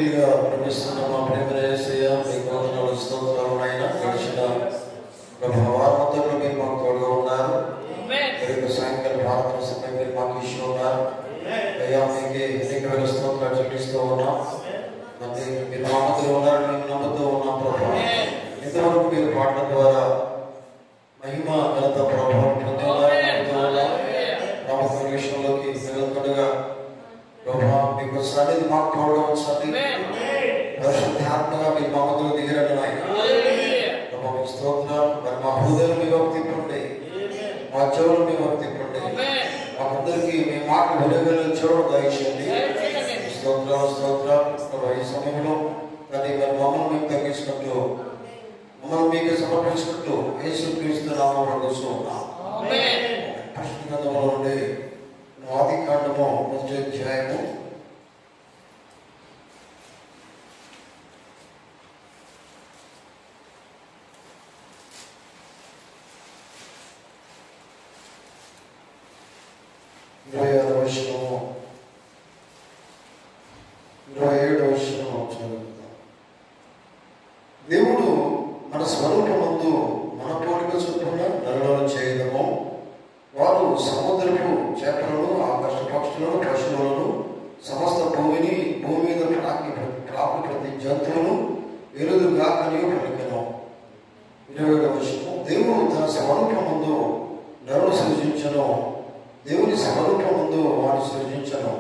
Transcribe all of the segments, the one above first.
పూర్తిగా ప్రేమిస్తున్న మా ప్రేమ యేసయ్య, మీకు వందనాలు స్తోత్రాలైనా గడిచిన ప్రభావాత్మకంగా మీరు మాకు తోడుగా ఉన్నారు. మీరు సాయంకాల ప్రార్థన సమయం మీరు మాకు ఇష్టం ఉన్నారు అయ్యా. మీకు అనేక స్తోత్రాలు చెల్లిస్తూ ఉన్నాం. మరి మీరు మా మధ్యలో ఉన్నారు, మేము నమ్ముతూ ఉన్నాం ప్రభావ. ఇంతవరకు మీరు పాటల ద్వారా మహిమ ఘనత ప్రభావం ప్రాముఖ్య విషయంలోకి వెళ్తుండగా ప్రభావ మీకు సన్నిధి మాకు తోడుగా ఉంచండి. పరిశుద్ధాత్మగా మీరు మా మధ్యలో దిగిరండి నాయన. ప్రభావ మీకు స్తోత్రాలు. మరి మా హృదయం మీ వైపు తిప్పండి, మా చెవులు మీ వైపు తిప్పండి. మాకందరికీ మీ మాటలు వెలుగులను చూడడం దయచేయండి. స్తోత్రాలు స్తోత్రాలు. ఈ సమయంలో దాన్ని మరి మమ్మల్ని మేము తగ్గించుకుంటూ మమ్మల్ని మీకు సమర్పించుకుంటూ యేసుక్రీస్తు నామములో కూర్చున్నాం. పరిశుద్ధ గ్రంథంలో నుండి ఆదికాండము 1వ అధ్యాయము 26వ వచనము 27వ వచనము చదువుతాం. దేవుడు మన స్వరూపమందు మన పోలిక చొప్పున నరులను చేయదము. వారు సముద్రపు చేపలను, ఆకాశ పక్షులను, పశువులను, సమస్త భూమిని, భూమి మీద ప్రాకు ప్రతి జంతువును ఎరుదుగాకని పలికెను. 27వ వచనం. దేవుడు తన స్వరూపమందు నరుడు సృజించను. దేవుని స్వరూపమందు వారిని సృజించను.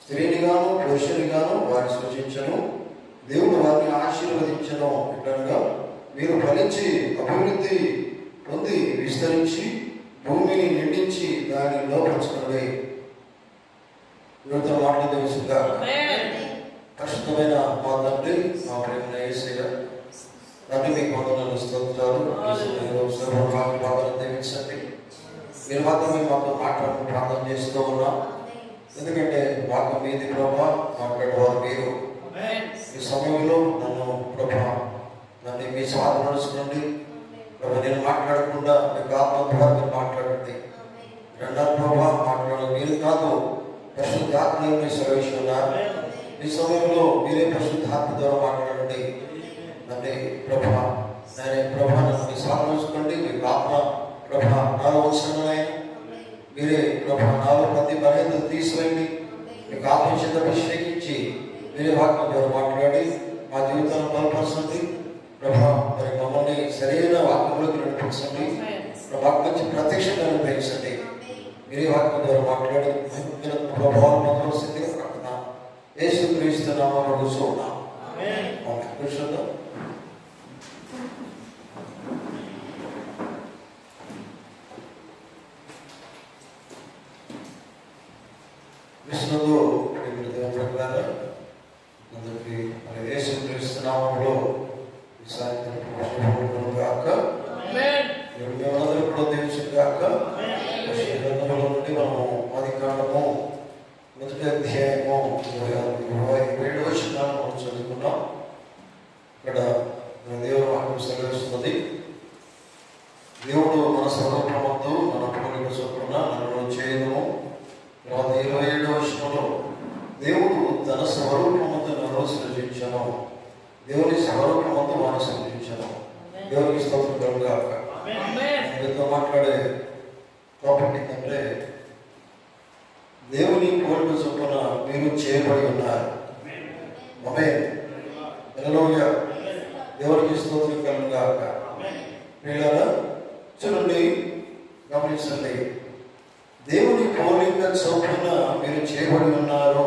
స్త్రీనిగాను పురుషునిగాను వారిని సృజించను. దేవుడు వారిని ఆశీర్వదించను. ఎట్లనగా మీరు ఫలించి అభివృద్ధి పొంది విస్తరించి భూమిని నిండించి దాన్ని లోపరుచుకున్నది. వీరితో మాట్లాడేవిగా పరిశుద్ధమైన మా తండ్రి, మా ప్రేమ యేసయ్య, తండ్రి మీకు వందనాలు స్తోత్రాలు. దీవించండి. మీరు మాత్రమే మాతో మాట్లాడుతూ ప్రార్థన చేస్తూ ఉన్నాం. ఎందుకంటే మాకు మీది ప్రభా, మాట్లాడేవారు మీరు. ఈ సమయంలో నన్ను ప్రభా నన్ను మీ స్వాధీనం నడుచుకోండి ప్రభా. నేను మాట్లాడకుండా మీకు ఆత్మ ద్వారా మీరు మాట్లాడండి. రెండవ ప్రభా మాట్లాడాలి మీరు కాదు, పరిశుద్ధాత్మ సర్వేశ్వర ఉన్నారు. ఈ సమయంలో మీరే పరిశుద్ధాత్మ ద్వారా మాట్లాడండి. నన్ను ప్రభా ప్రభా నన్ను మీ స్వాధీనం నడుచుకోండి. మీకు ఆత్మ ప్రభా నాలో వచ్చిన మీరే ప్రభా నాలో ప్రతి బలహీనత తీసివేయండి. మీకు ఆత్మచేత అభిషేకించి మీరే వాక్యం ద్వారా మాట్లాడి మా జీవితాలను బలపరచండి ప్రభా. మరి మమ్మల్ని సరైన వాక్యంలోకి నడిపించండి ప్రభా. మంచి ప్రత్యక్షత అనుభవించండి. మీరే వాక్యం ద్వారా మాట్లాడి ప్రభావం మాత్రం స్థితిగా పడుతున్నాం. యేసుక్రీస్తు నామములో కూర్చున్నాం. కూర్చుందాం. విష్ణువు ప్రకారం అందరికీ మరి యేసుక్రీస్తు నామములో ఈ సాయంత్రం గాక మేమందరూ కూడా దీవించు గాక. గ్రంథంలో నుండి మనము ఆదికాండము 1వ అధ్యాయము 27వ వచనాన్ని మనం చదువుకున్నాం. ఇక్కడ దేవుని వాక్యం సెలవిస్తున్నది. దేవుడు మన స్వరూపమందు మన పోలిక చొప్పున నరులను చేయదము. 27వ వచనంలో దేవుడు తన స్వరూపమందు నరులను సృజించను. దేవుని స్వరూపమందు వారిని సృజించను. దేవునికి స్తోత్రం కలుగుగాక. మీతో మాట్లాడే టాపిక్ ఏంటంటే దేవుని పోలిక చొప్పున మీరు చేయబడి ఉన్నారు. ఆమేన్. హల్లెలూయా. దేవునికి స్తోత్రం కలుగుగాక. ప్రియులారా చూడండి, గమనించండి. దేవుని పోలిక చొప్పున మీరు చేయబడి ఉన్నారు.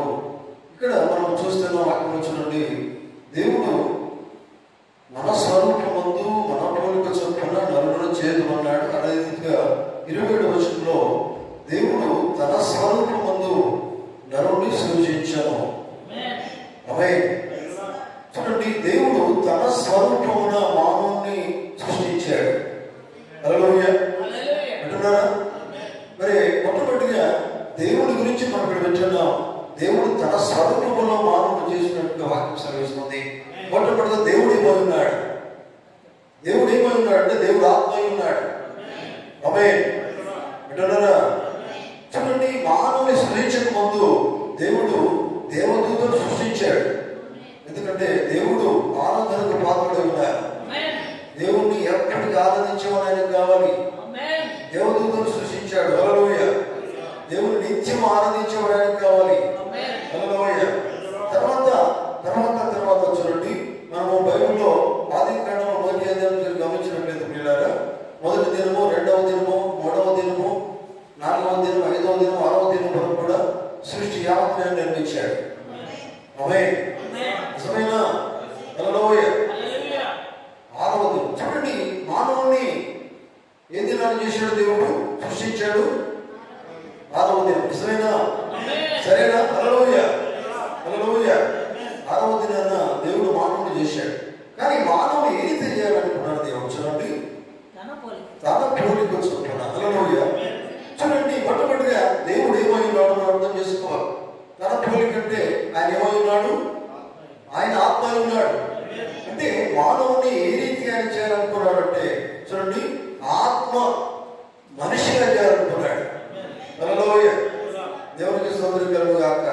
ఇక్కడ మనం చూస్తున్న వాక్యం చూడండి. దేవుడు మన స్వరూపమందు మన పోలిక చొప్పున నరులను చేయమన్నాడు. అదేవిధంగా 27వ వచనంలో దేవుడు తన స్వరూపమందు నరుని సృజించను. ఆమేన్. చూడండి, దేవుడు తన స్వరూపమున మానవుని సృష్టించాడు. హల్లెలూయా అంటున్నారా? మరి మొట్టమొదటిగా దేవుడి గురించి మనం ఇక్కడ వింటున్నాం. దేవుడు తన స్వరూపంలో మానవుడు చేసినట్టుగా వాక్యం సెలవిస్తుంది. మొట్టమొదటిగా దేవుడు ఏమై ఉన్నాడు? దేవుడు ఏమై ఉన్నాడు అంటే దేవుడు ఆత్మ ఉన్నాడు. ఆమేన్. వింటున్నారా? చూడండి, మానవుని సృష్టించక ముందు దేవుడు దేవదూతను సృష్టించాడు. ఎందుకంటే దేవుడు ఆరాధనకు పాత్రుడై ఉన్నారు. దేవుణ్ణి ఎప్పటికీ ఆరాధించేవాడు ఆయనకు కావాలి. దేవదూతను సృష్టించాడు. హల్లెలూయా. దేవుని నిత్యం ఆరాధించేవాడు ఆయనకు కావాలి. హల్లెలూయా. తర్వాత తర్వాత తర్వాత చూడండి, మనము బైబిల్లో ఆది కాండము మొదటి అధ్యాయం గమనించినట్లయితే పిల్లలారా, మొదటి దినము, రెండవ దినము, మూడవ దినము, నాలుగవ దినం, ఐదవ దినం, ఆరవ దినం వరకు కూడా సృష్టి యావత్తును నిర్మించాడు. ఆమేన్. నిజమేనా? హల్లెలూయా. ఆరవ దినం చూడండి, మానవుని ఏ దినాన్ని చేశాడు? దేవుడు సృష్టించాడు ఆరవ దినం. నిజమేనా? సరేనా? హల్లెలూయా. హల్లెలూయా. ఆరవ దినాన దేవుడు మానవుని చేశాడు. కానీ మానవుని ఏ రీతి చేయాలనుకున్నాడు దేవుడు? చూడండి, తన పోలిక చొప్పున. హల్లెలూయా. చూడండి, మొట్టమొదటిగా దేవుడు ఏమై ఉన్నాడు మనం అర్థం చేసుకోవాలి. తన పోలిక అంటే ఆయన ఏమై ఉన్నాడు? ఆయన ఆత్మ అయి ఉన్నాడు. అంటే మానవుని ఏ రీతి ఆయన చేయాలనుకున్నాడు అంటే, చూడండి, ఆత్మ మనిషిగా చేయాలనుకున్నాడు. హల్లెలూయా. దేవునికి స్తోత్రం కలుగు గాక.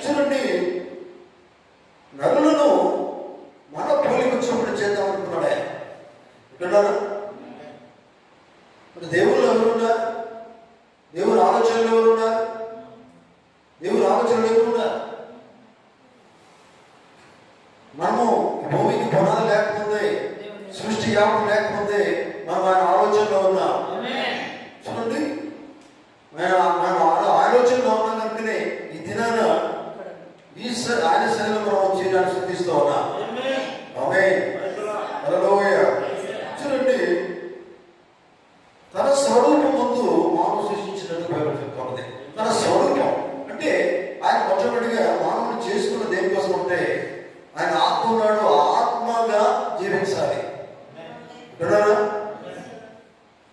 చూడండి, నరులను మన పోలిక చొప్పున చేద్దాం అనుకున్నాడు ఆయన. విన్నారా? మరి దేవుళ్ళు ఎవరున్నారు? దేవుని ఆలోచనలు ఎవరున్నారు? దేవుని ఆలోచనలు ఎవరున్నారు? మనము భూమికి పునాది లేకపోతే, సృష్టి యావత్తు లేకపోతే మనం ఆయన ఆలోచనలో ఉన్నాం. చూడండి, మనం ఆలోచనలో ఉన్నాం కనుకనే ఈ దినాన ఆయన శైలిలో మనం చేయడానికి సిద్ధిస్తూ ఉన్నాం. ఆమేన్. హల్లెలూయా. చూడండి, తన స్వరూపం ముందు మానవుడు సృష్టించినట్టు బైబిల్ చెప్తున్నది. తన స్వరూపం అంటే ఆయన మొట్టమొదటిగా మానవుని చేసుకున్న దేనికోసం అంటే ఆయన ఆత్మ ఉన్నాడు, ఆత్మగా జీవించాలి.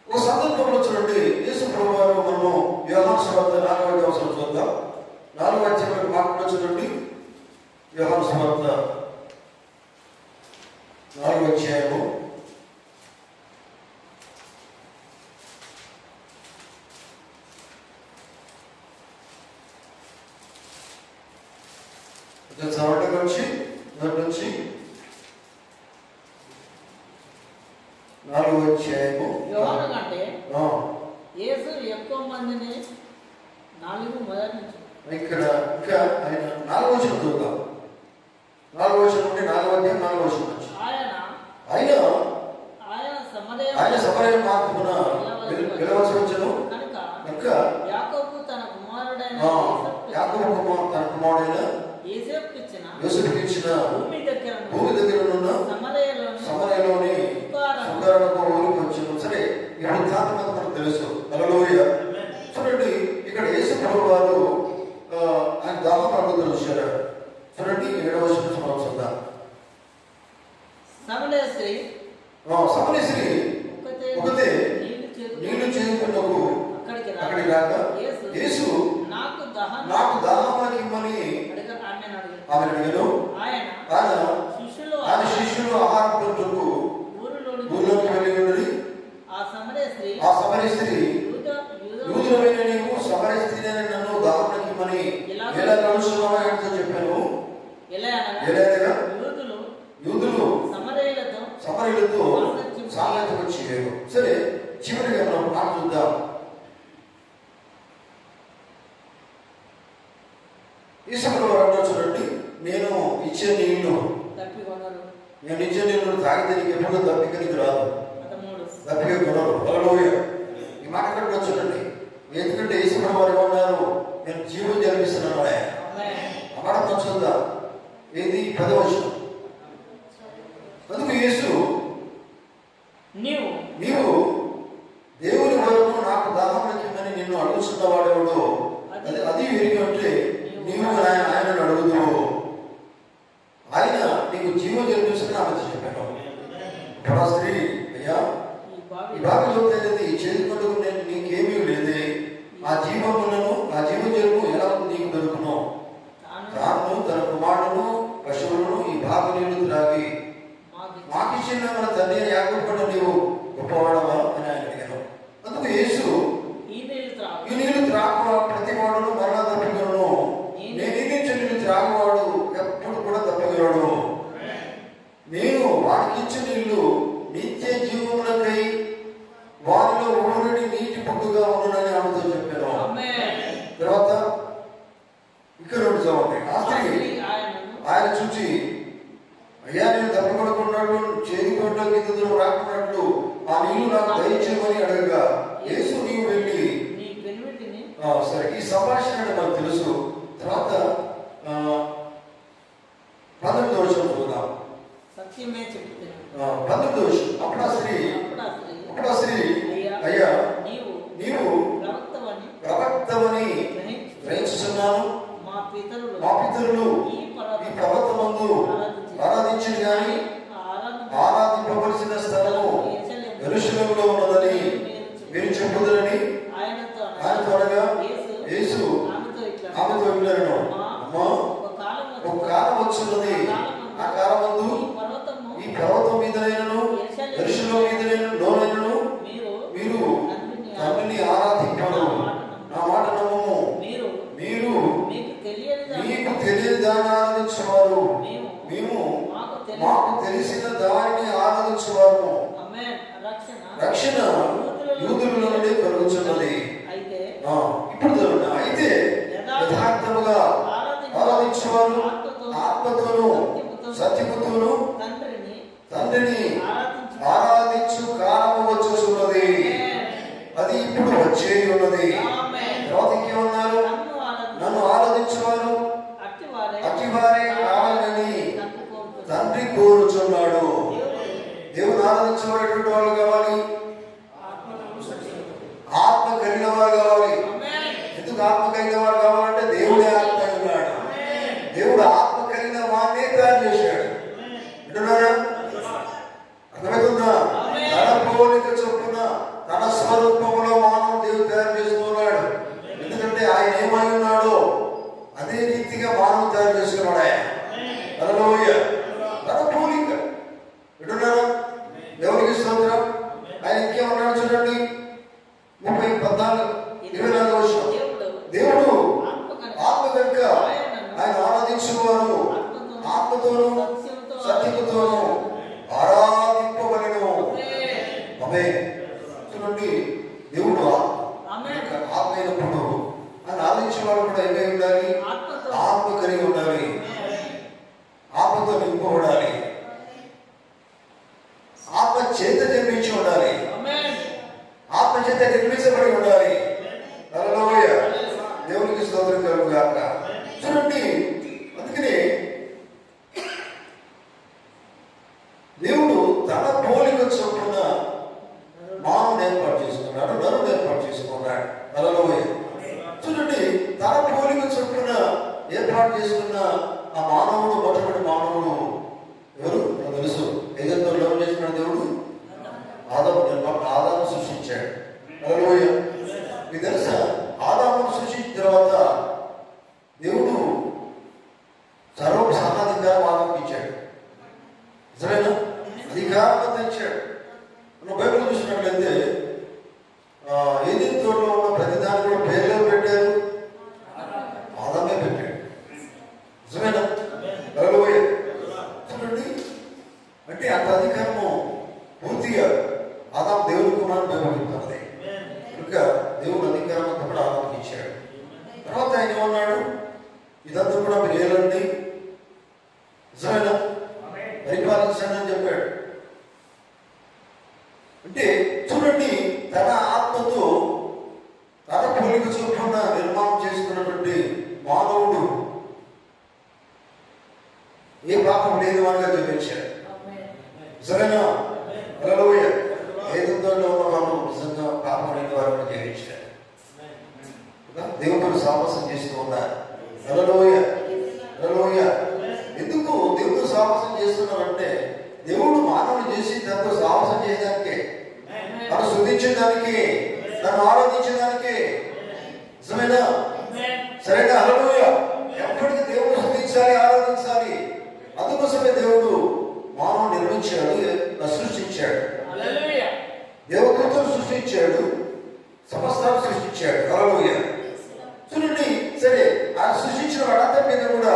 ఒక సందర్భంలో చూడండి, యేసు ప్రభువారు మనము యోహాను సువార్త 4వ అధ్యాయం చూద్దాం. 4వ అధ్యాయం మాటలో చూడండి, యోహాను సువార్త 4వ అధ్యాయము 4వ అధ్యాయము. యోహాను కంటే యేసు ఎక్కువ మందిని 4 మొదటి నుంచి ఇక్కడ ఇంకా ఆయన 4వ వచనం చూద్దాం. 4వ వచనం నుండి 4వ అధ్యాయం 4వ వచనం నుంచి ఆయన సమరయ మార్గమున వెళ్ళవలసి వచ్చెను కనుక యాకోబు తన కుమారుడైన యోసేపుకు ఇచ్చిన భూమి దగ్గర ఉన్న సమరయలోని సుకారణకు ఊరికి వచ్చాను. సరే, ఈ వృత్తాంతం మనకు తెలుసు. హల్లెలూయా. చూడండి, ఇక్కడ యేసు ప్రభువు వారు ఆయన దాహం అడుగుతూ వచ్చారు. చూడండి, 7వ వచనం మనం చూద్దాం. సమరయ స్త్రీ ఒకతే నీళ్లు చేరుకున్నకు అక్కడికి రాక యేసు నాకు దాహం ఇమ్మని ఆమె అడిగాను. ఆయన శిష్యులు ఆహారం కొరకు ఊరిలోకి వెళ్ళి ఉన్నది. ఆ సమరయ స్త్రీ యూదులమైన నీవు సమరయ స్త్రీ నన్ను దాహం ఇమ్మని ఎలా కలుస్తున్నావా అని చెప్పాను. ఎలాగనగా యూదులు సమరయులతో సాంగత్యం చేయరు. సరే, చివరిగా మనం మాట చూద్దాం. ఈశ్వరుడు వారు చూడండి, నేను ఇచ్చే నీళ్లు తాగితే నీకు ఎప్పుడు దప్పికనికి రాదు, దప్పిక కొనరు. హల్లెలూయా. ఈ మాట కూడా చూడండి, ఎందుకంటే ఈశ్వరుడు వారు ఏమన్నారు? నేను జీవం జన్మిస్తున్నాను. ఆ మాట చూద్దాం. ఏది? 10వ వచనం. అందుకు యేసు నీవు దేవుని వరకు నాకు దాహం వచ్చిందని నిన్ను అడుగుతున్న వాడెవడో అది ఎరిగి ఉంటే నీవు ఆయనను అడుగుదు, ఆయన నీకు జీవం జన్మిస్తున్నా ఆమె చెప్పాను. ఇప్పుడు ఆ స్త్రీ, అయ్యా ఈ బావిలో తేలింది చేతులకు నేను నీకేమీ లేదే, ఆ జీవములను ఆ జీవ జన్ము ఎలా నీకు దొరుకును? తాను తన కుమారుడును పశువులను ఈ మీరు చెప్పుదురని ఆయనతో అనగా యేసు ఆమెతో ఇట్లనెను, అమ్మా ఒక కాలం వచ్చున్నది, ఆ కాలమందు ఈ పర్వతం మీదనైనను యెరూషలేము మీదనైనను లోనైనను మీరు తండ్రిని ఆరాధింపరు, నా మాట నమ్మము, మీరు మీకు తెలియని దాన్ని ఆరాధించేవారు, మేము మాకు తెలిసిన దానిని ఆరాధించేవారు. రక్షణ యూదుల నుండి కలుగుతున్నది. ఇప్పుడు అయితే యథార్థముగా ఆరాధించేవారు ఆత్మతోను సత్యముతోను తండ్రిని ఆరాధించు కాలము వచ్చుచున్నది, అది ఇప్పుడు వచ్చే ఉన్నది. తర్వాత ఇంకేమన్నారు? నన్ను ఆరాధించేవారు అట్టివారే కావాలని తండ్రి కోరుచున్నాడు. దేవుని ఆరాధించేవాడు వాళ్ళు కావాలి, ఆత్మ కలిగిన వారు కావాలి. ఎందుకు ఆత్మ కలిగిన వారు కావాలంటే దేవుడే ఆత్మ ఉన్నాడు. దేవుడు ఆత్మ కలిగిన వాడినే తయారు చేశాడు. అంటున్నారా? అర్థమవుతుందా? తన పోలిక చొప్పున తన స్వరూపంలో మానవ దేవుడు తయారు చేస్తున్నాడు. ఎందుకంటే ఆయన ఏమై ఉన్నాడో అదే రీతిగా మానవ తయారు చేసుకున్నాడు ఆయన. హల్లెలూయా. తన పోలిక. వింటున్నారా? దేవునికి స్తోత్రం. ఆయన ఇంకేమన్నాడు చూడండి, 30:14-24 దేవుడు ఆత్మ కనుక ఆయన ఆరాధించువారు ఆత్మతోను సత్యముతోను ఆరాధింపవలెను. చూడండి, దేవుడు ఆత్మ అయినప్పుడు ఆయన ఆరాధించేవాడు కూడా ఏమై ఉండాలి? ఆత్మ కలిగి ఉండాలి, ఆత్మతో నింపబడాలి, ఆత్మ చేత జన్మించి ఉండాలి, ఆత్మ చేత నిర్మించబడి ఉండాలి. హల్లెలూయా. దేవునికి స్తోత్రం కలుగుగాక. చూడండి, అందుకనే దేవుడు తన పోలిక చొప్పున మానవుని ఏర్పాటు చేసుకున్నాడు, నరుని ఏర్పాటు చేసుకున్నాడు. హల్లెలూయా. చూడండి, తన పోలిక చొప్పున ఏర్పాటు చేసుకున్న ఆ మానవుడు, మొట్టమొదటి మానవుడు ఎవరు మనకు తెలుసు. ఏదైతే లోపం చేసిన దేవుడు ఆదాము సృష్టించాడు. హల్లెలూయా. మీకు తెలుసా, ఆదామును సృష్టించిన తర్వాత దేవుడు సర్వసాధాధికారం ఆదాముకి ఇచ్చాడు. నిజమేనా? అధికారం ఇచ్చాడు. మనం బైబిల్ చూసినట్లయితే ఏదైనా తోటలో ఉన్న ప్రతి దాని కూడా పేర్లు పెట్టారు, ఆదామే పెట్టాడు. నిజమేనా? హల్లెలూయా. చూడండి, అంటే అంత అధికారము పూర్తిగా ఆదాము దేవుని కుమారుడు బైబిల్ కనుక దేవుడు అధికారం అంతా కూడా ఆదాముకి ఇచ్చాడు. తర్వాత ఆయన ఏమన్నాడు? ఇదంతా కూడా మీరు ఏలండి, నిజమేనా, పరిపాలించండి అని చెప్పాడు. అంటే చూడండి, తన ఆత్మతో తన పోలిక చొప్పున నిర్మాణం చేసుకున్నటువంటి మానవుడు ఏ పాపం లేదు వాడిగా చూపించాడు. నిజమేనా? హల్లెలూయా. ఏదంతో ఉన్న వాళ్ళు నిజంగా పాపం లేని వారిని జీవించారు. దేవుడు సాహసం చేస్తూ ఉన్నారు. హల్లెలూయా. హల్లెలూయా. ఎందుకు దేవుడు సాహసం చేస్తున్నారంటే, దేవుడు మానవుని చేసి దాంతో సాహసం చేయడానికే, తను స్తుతించడానికి, తను ఆరాధించడానికి. నిజమేనా? సరేనా? హల్లెలూయా. ఎప్పటికీ దేవుడు స్తుతించాలి, ఆరాధించాలి. అందుకోసమే దేవుడు మానవుని నిర్మించాడు, సృష్టించాడు. దేవదూతను సృష్టించాడు, సమస్తాన్ని సృష్టించాడు. హల్లెలూయా. చూడండి, సరే, ఆ సృష్టించిన వాడంతా మీద కూడా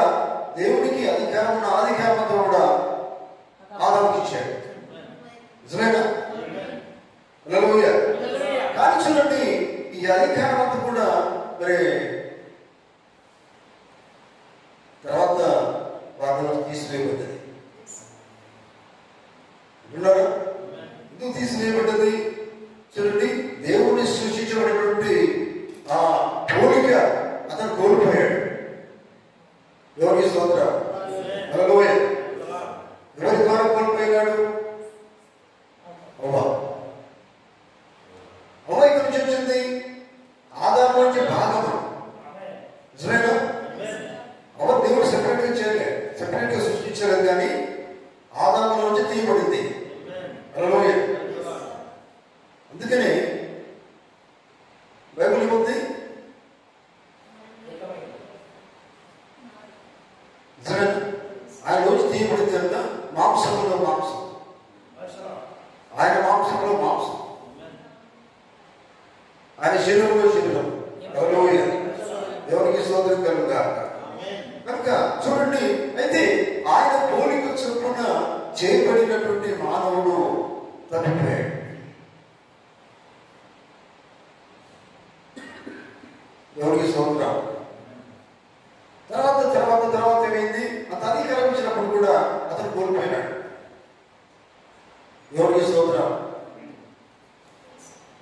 దేవునికి అధికారం, ఆధికారంతో కూడా ఆదాముకి ఇచ్చాడు. నిజమేనా? హల్లెలూయా. కానీ చూడండి, ఈ అధికారం అంతా కూడా మరి తర్వాత వాటిలో తీసివేయబడ్డది. విన్నారా? ఎందుకు తీసివేయబడ్డది? చూడండి, దేవుడిని సృష్టించబడినటువంటి ఆ పోలిక అతను కోల్పోయాడు. దేవునికి స్తోత్రం. హల్లెలూయా. ఎవరి ద్వారా కోల్పోయాడు? అవ్వ ఇక్కడి నుంచి వచ్చింది, ఆదాము నుంచి భాగము. కలిగి ఉంది? ఆయన రోజు తీయబడింది కనుక మాంసంలో మాంసం, ఆయన మాంసంలో మాంసం, ఆయన శరీరంలో శరీరం. ఎవరికి స్తోత్రం కలుగుగాక. కనుక చూడండి, అయితే ఆయన పోలిక చొప్పున చేయబడినటువంటి మానవుడు తప్పిపోయాడు. ఎవరికి స్తోత్రం. తర్వాత ఏమైంది? అంత అధికారం ఇచ్చినప్పుడు కూడా అతను కోల్పోయినాడు. ఎవరికి స్తోత్రం.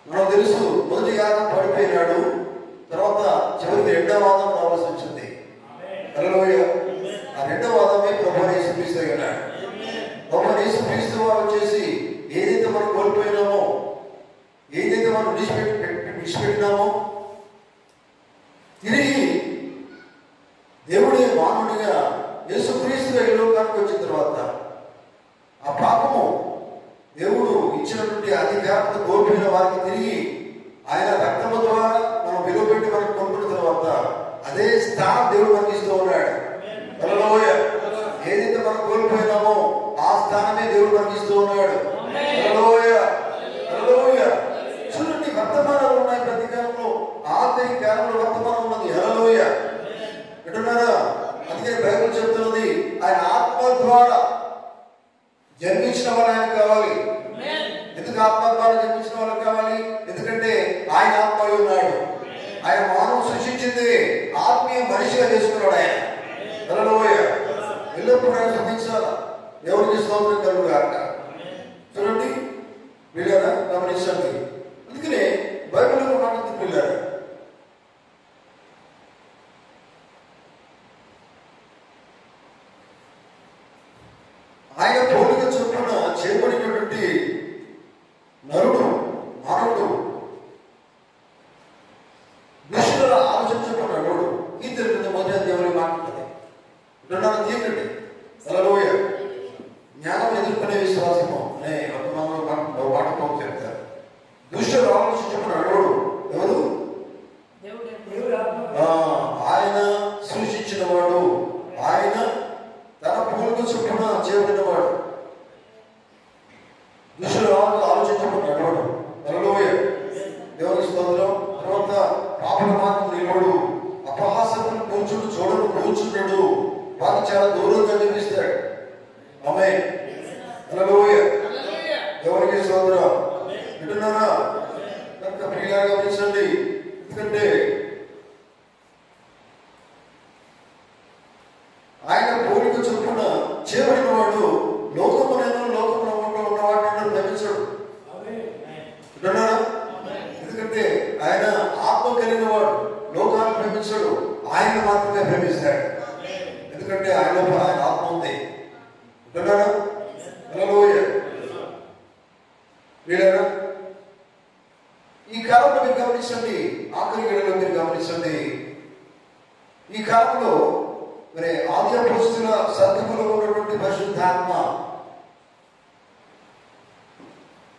మనకు తెలుసు, మొదటి యాగం పడిపోయినాడు, తర్వాత చివరికి రెండవ వాదం రావాల్సి వచ్చింది. హల్లెలూయా. ఆ రెండవ వాదమే ప్రభువుని యేసుక్రీస్తు అన్నాడు. ప్రభువుని యేసుక్రీస్తు వారు వచ్చేసి ఏదైతే మనం కోల్పోయినామో, ఏదైతే మనం విడిచిపెట్టినామో, తిరిగి దేవుడే మానవుడిగా యేసుక్రీస్తుగా ఈ లోకానికి వచ్చిన తర్వాత ఆ పాపము దేవుడు ఇచ్చినటువంటి అధికారత కోల్పోయిన వారికి తిరిగి ఆయన రక్తము ద్వారా మనం విలువపెట్టి మనకు కొనుక్కున్న తర్వాత అదే స్థానం దేవుడు మనకి ఇస్తూ ఉన్నాడు. హల్లెలూయా. ఏదైతే మనం కోల్పోయినామో ఆ స్థానమే దేవుడు మనకి ఇస్తూ ఉన్నాడు. హల్లెలూయా. హల్లెలూయా. చూడండి, వర్తమానాలు ఉన్నాయి ప్రతి కాలంలో, ఆఖరి కాలంలో వర్తమానం ఉన్నది. హల్లెలూయా. వింటున్నారా? అందుకే బైబిల్ చెప్తున్నది, ఆయన ఆత్మ ద్వారా జన్మించిన వాళ్ళు ఆయన కావాలి. ఎందుకు ఆత్మ ద్వారా జన్మించిన వాళ్ళు కావాలి? ఎందుకంటే ఆయన ఆత్మ ఉన్నాడు. ఆయన మానవం సృష్టించింది ఆత్మీయ మనిషిగా చేసుకున్నాడు ఆయన. హల్లెలూయా. ఎల్లప్పుడూ ఆయన స్తుతించాలి. ఎవరికి స్తోత్రం కలుగుగాక. చూడండి పిల్లరా, గమనించండి. అందుకనే బైబిల్లో మాట్లాడుతుంది పిల్లరా, ఆయన పోలిక చొప్పున చేయబడినటువంటి నరుడు మానవుడు దుష్టుల ఆలోచన చొప్పున నరుడు. ఈ తెలుగు మొదటి అధ్యాయంలో మాట్లాడుతుంది. రెండవ తీయండి. హల్లెలూయా. జ్ఞానం ఎదుర్కొనే విశ్వాసము అనే వర్తమానంలో వాడుకో చెప్తారు. దుష్టుల ఆలోచన చొప్పున నరుడు ఎవరు? ఆయన సృష్టించిన వాడు, ఆయన తన పోలిక చొప్పున చేయబడినవాడు. దుష్టుల ఆలోచించబడినవాడు. హల్లెలూయా. దేవుని స్తోత్రం. తర్వాత పాపల మార్గం నిలబడు, అపహాసకులు కూర్చుంటూ చూడను కూర్చుంటాడు, వారికి చాలా దూరంగా నిలిపిస్తాడు. ఆమేన్. హల్లెలూయా. దేవునికి స్తోత్రం. వింటున్నారా? కనుక ప్రియులారా గమనించండి. ఎందుకంటే ఆయన పోలిక చొప్పున చేయబడిన వాడు లోకములో ఉన్న వాటిని ప్రేమించాడు. ఎందుకంటే ఆయన ఆత్మ కలిగిన వాడు లోకాన్ని ప్రేమించాడు, ఆయన మాత్రమే ప్రేమిస్తాడు. ఎందుకంటే ఆయన ఆయన ఆత్మ ఉంది. హల్లెలూయా. వీళ్ళరా, ఈ కాలంలో మీరు గమనించండి, ఆఖరి గడిలో మీరు గమనించండి. ఈ కాలంలో మరి ఆది అపోస్తుల సంఘములో ఉన్నటువంటి పరిశుద్ధాత్మ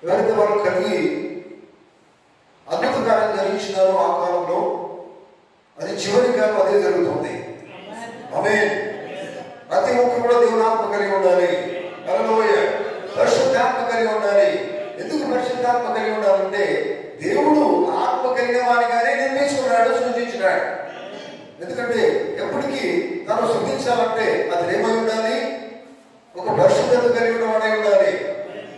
ఎవరైతే వాళ్ళు కలిగి అద్భుత కార్యం జరిగించినారో ఆ కాలంలో, అది చివరి కాలం అదే జరుగుతుంది. ఆమేన్. ప్రతి ఒక్కరు కూడా దేవునాత్మ కలిగి ఉండాలి. హల్లెలూయా. పరిశుద్ధాత్మ కలిగి ఉండాలి. ఎందుకు పరిశుద్ధాత్మ కలిగి ఉండాలంటే దేవుడు ఆత్మ కలిగిన వారిగానే నిర్మించుకున్నాడు, సృష్టించినాడు. ఎందుకంటే ఎప్పటికీ తను శుద్ధించాలంటే అది ఏమై ఉండాలి? ఒక పరిశుద్ధత కలిగి ఉన్నవాడై ఉండాలి.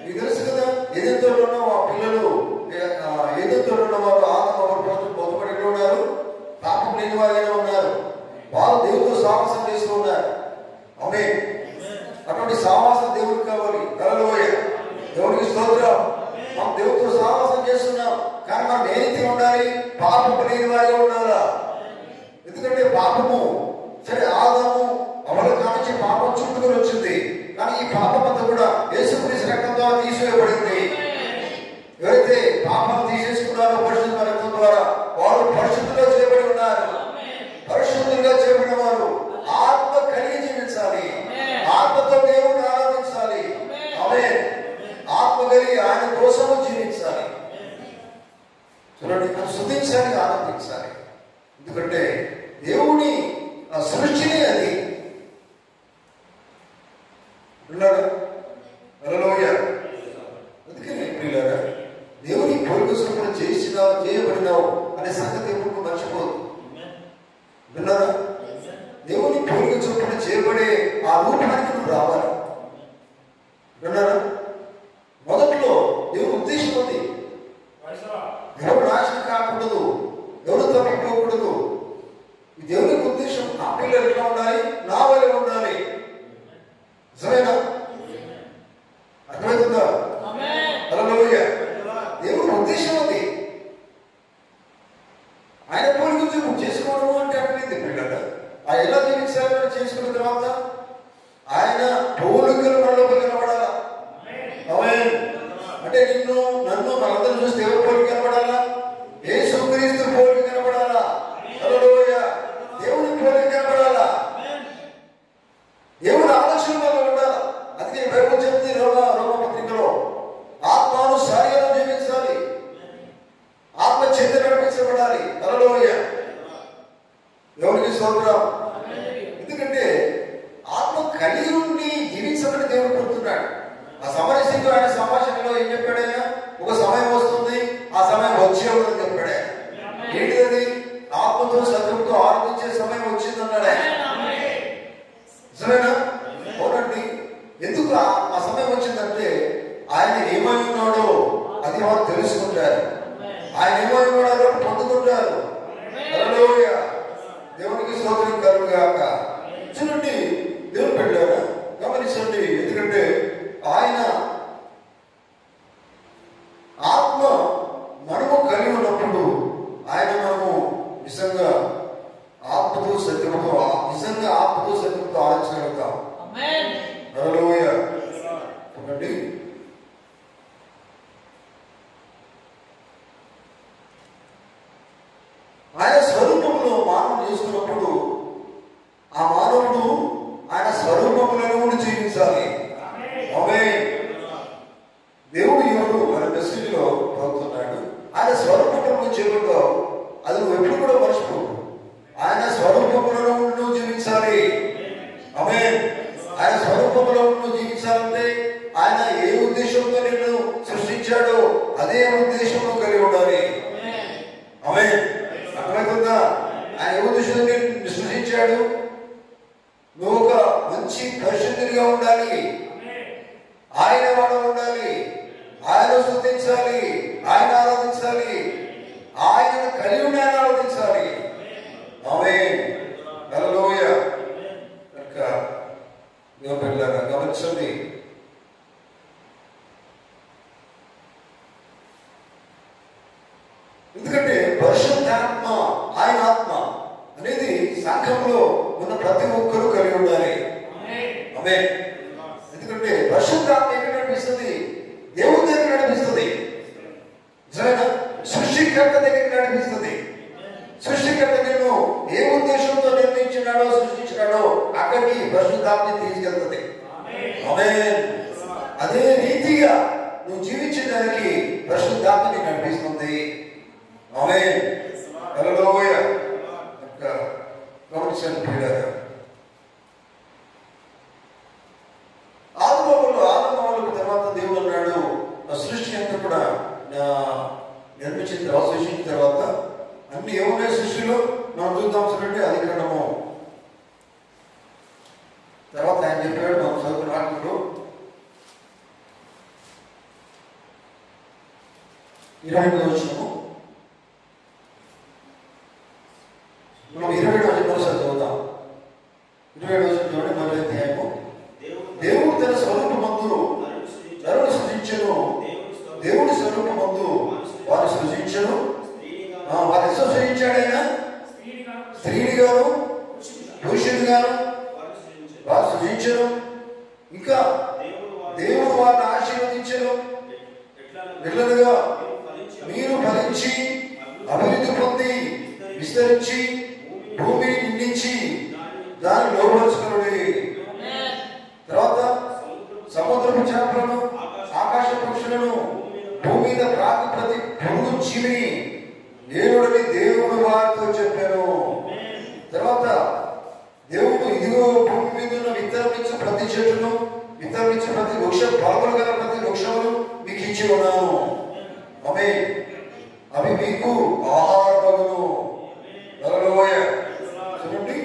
మీకు తెలుసు కదా, ఏదైతే ఉన్న ఆ పిల్లలు, ఏదైతే ఉన్నవారు బొత్తపడి ఉన్నారు, పాపం లేని వారిగా ఉన్నారు. వాళ్ళు దేవుడితో సావాసం చేస్తూ ఉన్నారు. ఆమేన్. అటువంటి సావాసం దేవుడికి కావాలి. హల్లెలూయా. దేవుడికి స్తోత్రం. మనం దేవుడితో సావాసం చేస్తున్నాం, కానీ మనం ఏ రీతి ఉండాలి? పాపం లేని వారిగా ఉండాలా? ఎందుకంటే పాపము సరే ఆదాము అవల కానించి పాపం చుట్టుకొని వచ్చింది, కానీ ఈ పాపం అంతా కూడా యేసుక్రీస్తు రక్తం ద్వారా తీసివేయబడింది. ఎవరైతే పాపాలు తీసేసుకున్నారో పరిశుద్ధ రక్తం ద్వారా వారు పరిశుద్ధులుగా చేయబడి ఉన్నారు. పరిశుద్ధులుగా చేయబడిన వారు ఆత్మ కలిగి జీవించాలి, ఆత్మతో దేవుడిని ఆరాధించాలి. ఆమేన్. ఆత్మ కలిగి ఆయన కోసము జీవించాలి. చూడండి, స్తుతించాలి, ఆనందించాలి. ఎందుకంటే దేవుని సృష్టిని అది ఉన్నారా. హల్లెలూయా. అందుకని ప్రియులారా, దేవుని పోలిక చొప్పున చేయబడినావు అనే సంగతి ఎప్పుడు మర్చిపోదు. విన్నారా? దేవుని పోలిక చొప్పున చేయబడే ఆ రూపానికి నువ్వు రావాలి. విన్నారా? మొదట్లో దేవుని ఉద్దేశం ఉంది, ఎవరు నాశనం కాకూడదు, ఎవరు తప్పిపోకూడదు. ఈ దేవునికి ఉద్దేశం నా పిల్లలు ఎట్లా ఉండాలి, నా వల్ల ఉండాలి. నిజమేనా? అర్థమవుతుందా? హల్లెలూయా. దేవుని ఉద్దేశం ఉంది. ఆయన పోలిక నువ్వు చేసుకోవడం అంటే అట్లేదు పిల్లలు. ఆ ఎలా జీవించాలని చేసుకున్న తర్వాత ఆయన పోలికలు మనలోకి కనబడాలా. అంటే నిన్ను నన్ను మనందరూ చూస్తే ఎవరు పోలిక కనబడాలా? యేసుక్రీస్తు పోలిక కనబడాలా. హల్లెలూయా. దేవుని పోలిక కనబడాలా. దేవుని ఆలోచన వల్ల ఉండాలి. అందుకే బైబిల్ చెప్తుంది రోమపత్రికలో, ఆత్మానుసారిగా జీవించాలి, ఆత్మ చేత నడిపించబడాలి. హల్లెలూయా. దేవునికి స్తోత్రం. ఎందుకంటే ఆత్మ కలిగి ఉండి జీవించమని దేవుడు కోరుతున్నాడు. ఆ సమరసింహు ఆయన సంభాషణలో ఏం చెప్పాడైనా, ఒక సమయం వస్తుంది, ఆ సమయం వచ్చే ఉందని చెప్పాడే. ఏంటిది? ఆత్మతో సత్యంతో ఆనందించే సమయం వచ్చిందన్నాడు ఆయన. నిజమేనా? అవునండి. ఎందుకు ఆ సమయం వచ్చిందంటే ఆయన ఏమై ఉన్నాడో అది వారు తెలుసుకుంటారు. ఆయన ఏమై ఉన్నాడో పొందుకుంటారు. హల్లెలూయా. దేవునికి స్తోత్రం కలుగుగాక. చూడండి, దేవుని బిడ్డలారా గమనించండి. ఎందుకంటే ఆయన ఆత్మ మనము కలిగి ఉన్నప్పుడు ఆయన మనము నిజంగా ఆత్మతో సత్యముతో ఆలోచించగలుగుతాం. హల్లెలూయా. చూడండి, ఆయన స్వరూపంలో మానవుడు చేసుకున్నప్పుడు ఆ మానవుడు ఆయన స్వరూపంలో కూడా జీవించాలి. ఆమేన్. దేవుడు ఎవరు మన మెసేజ్లో చెబుతున్నాడు. ఆయన స్వరూపంలో చేయబడ్డావు, అది నువ్వు ఎప్పుడు కూడా మర్చిపోవు. ఆయన స్వరూపంలో నువ్వు జీవించాలి. ఆమేన్. ఆయన స్వరూపంలో నువ్వు జీవించాలంటే ఆయన ఏ ఉద్దేశంతో నిన్ను సృష్టించాడో అదే ఉద్దేశంలో కలిగి ఉండాలి. ఆమేన్. అర్థమవుతుందా? ఆయన ఏ ఉద్దేశంతో నిన్ను సృష్టించాడు? నువ్వు ఒక మంచి పరిశుద్ధుడిగా ఉండాలి, ఆయన వాడు ఉండాలి, ఆయన స్తుతించాలి, ఆయన ఆరాధించాలి, ఆయన కలిగి ఉండి ఆయన ఆరాధించాలి. ఆమేన్. హల్లెలూయా. కనుక దేవుని బిడ్డలారా గమనించండి. ఎందుకంటే పరిశుద్ధాత్మ, ఆయన ఆత్మ అనేది సంఘంలో ఉన్న ప్రతి ఒక్కరూ కలిగి ఉండాలి. ఆమేన్. ఎందుకంటే పరిశుద్ధాత్మ ఎక్కడ నడిపిస్తుంది? దేవుని దగ్గర నడిపిస్తుంది. నిజమేనా? సృష్టికర్త దగ్గర నడిపిస్తుంది. సృష్టికర్త నేను ఏ ఉద్దేశంతో నిర్మించినాడో సృష్టించినాడో అక్కడికి పరిశుద్ధాత్మని తీసుకెళ్తుంది. ఆమేన్. అదే రీతిగా నువ్వు జీవించడానికి పరిశుద్ధాత్మని నడిపిస్తుంది. ఆమేన్. హల్లెలూయా. గమనించండి ప్రియులారా, ఆదిమములకు తర్వాత దేవుడు అన్నాడు, సృష్టి అంతా కూడా నిర్మించిన తర్వాత, సృష్టించిన తర్వాత అన్ని ఏమున్నాయి సృష్టిలో మనం చూద్దాం. చూడండి, అధికరణము తర్వాత ఆయన చెప్పాడు, మనం చదువుకున్న వాక్యంలో 20వ వచనము, మనం 27వ వచనం చదువుదాం. 27వ వచనం చూడండి. మొదటి అధ్యాయము. దేవుడు తన స్వరూపమందు నరుని సృజించెను, దేవుడి స్వరూపమందు వారు సృజించెను. వారు ఎంత సృజించాడైనా? స్త్రీని గాను పురుషుని గాను వారు సృజించెను. ఇంకా దేవుడు వారిని ఆశీర్వదించెను. ఎట్లనగా మీరు ఫలించి అభివృద్ధి పొంది విస్తరించి భూమిని నిండించి దాన్ని లోపరుచుకునుడి. తర్వాత సముద్రపు చేపలను, ఆకాశ పక్షులను, భూమి మీద ప్రాకు ప్రతి పురుగు జీవిని అవి మీకు ఆహారమగును. హల్లెలూయా. చూడండి,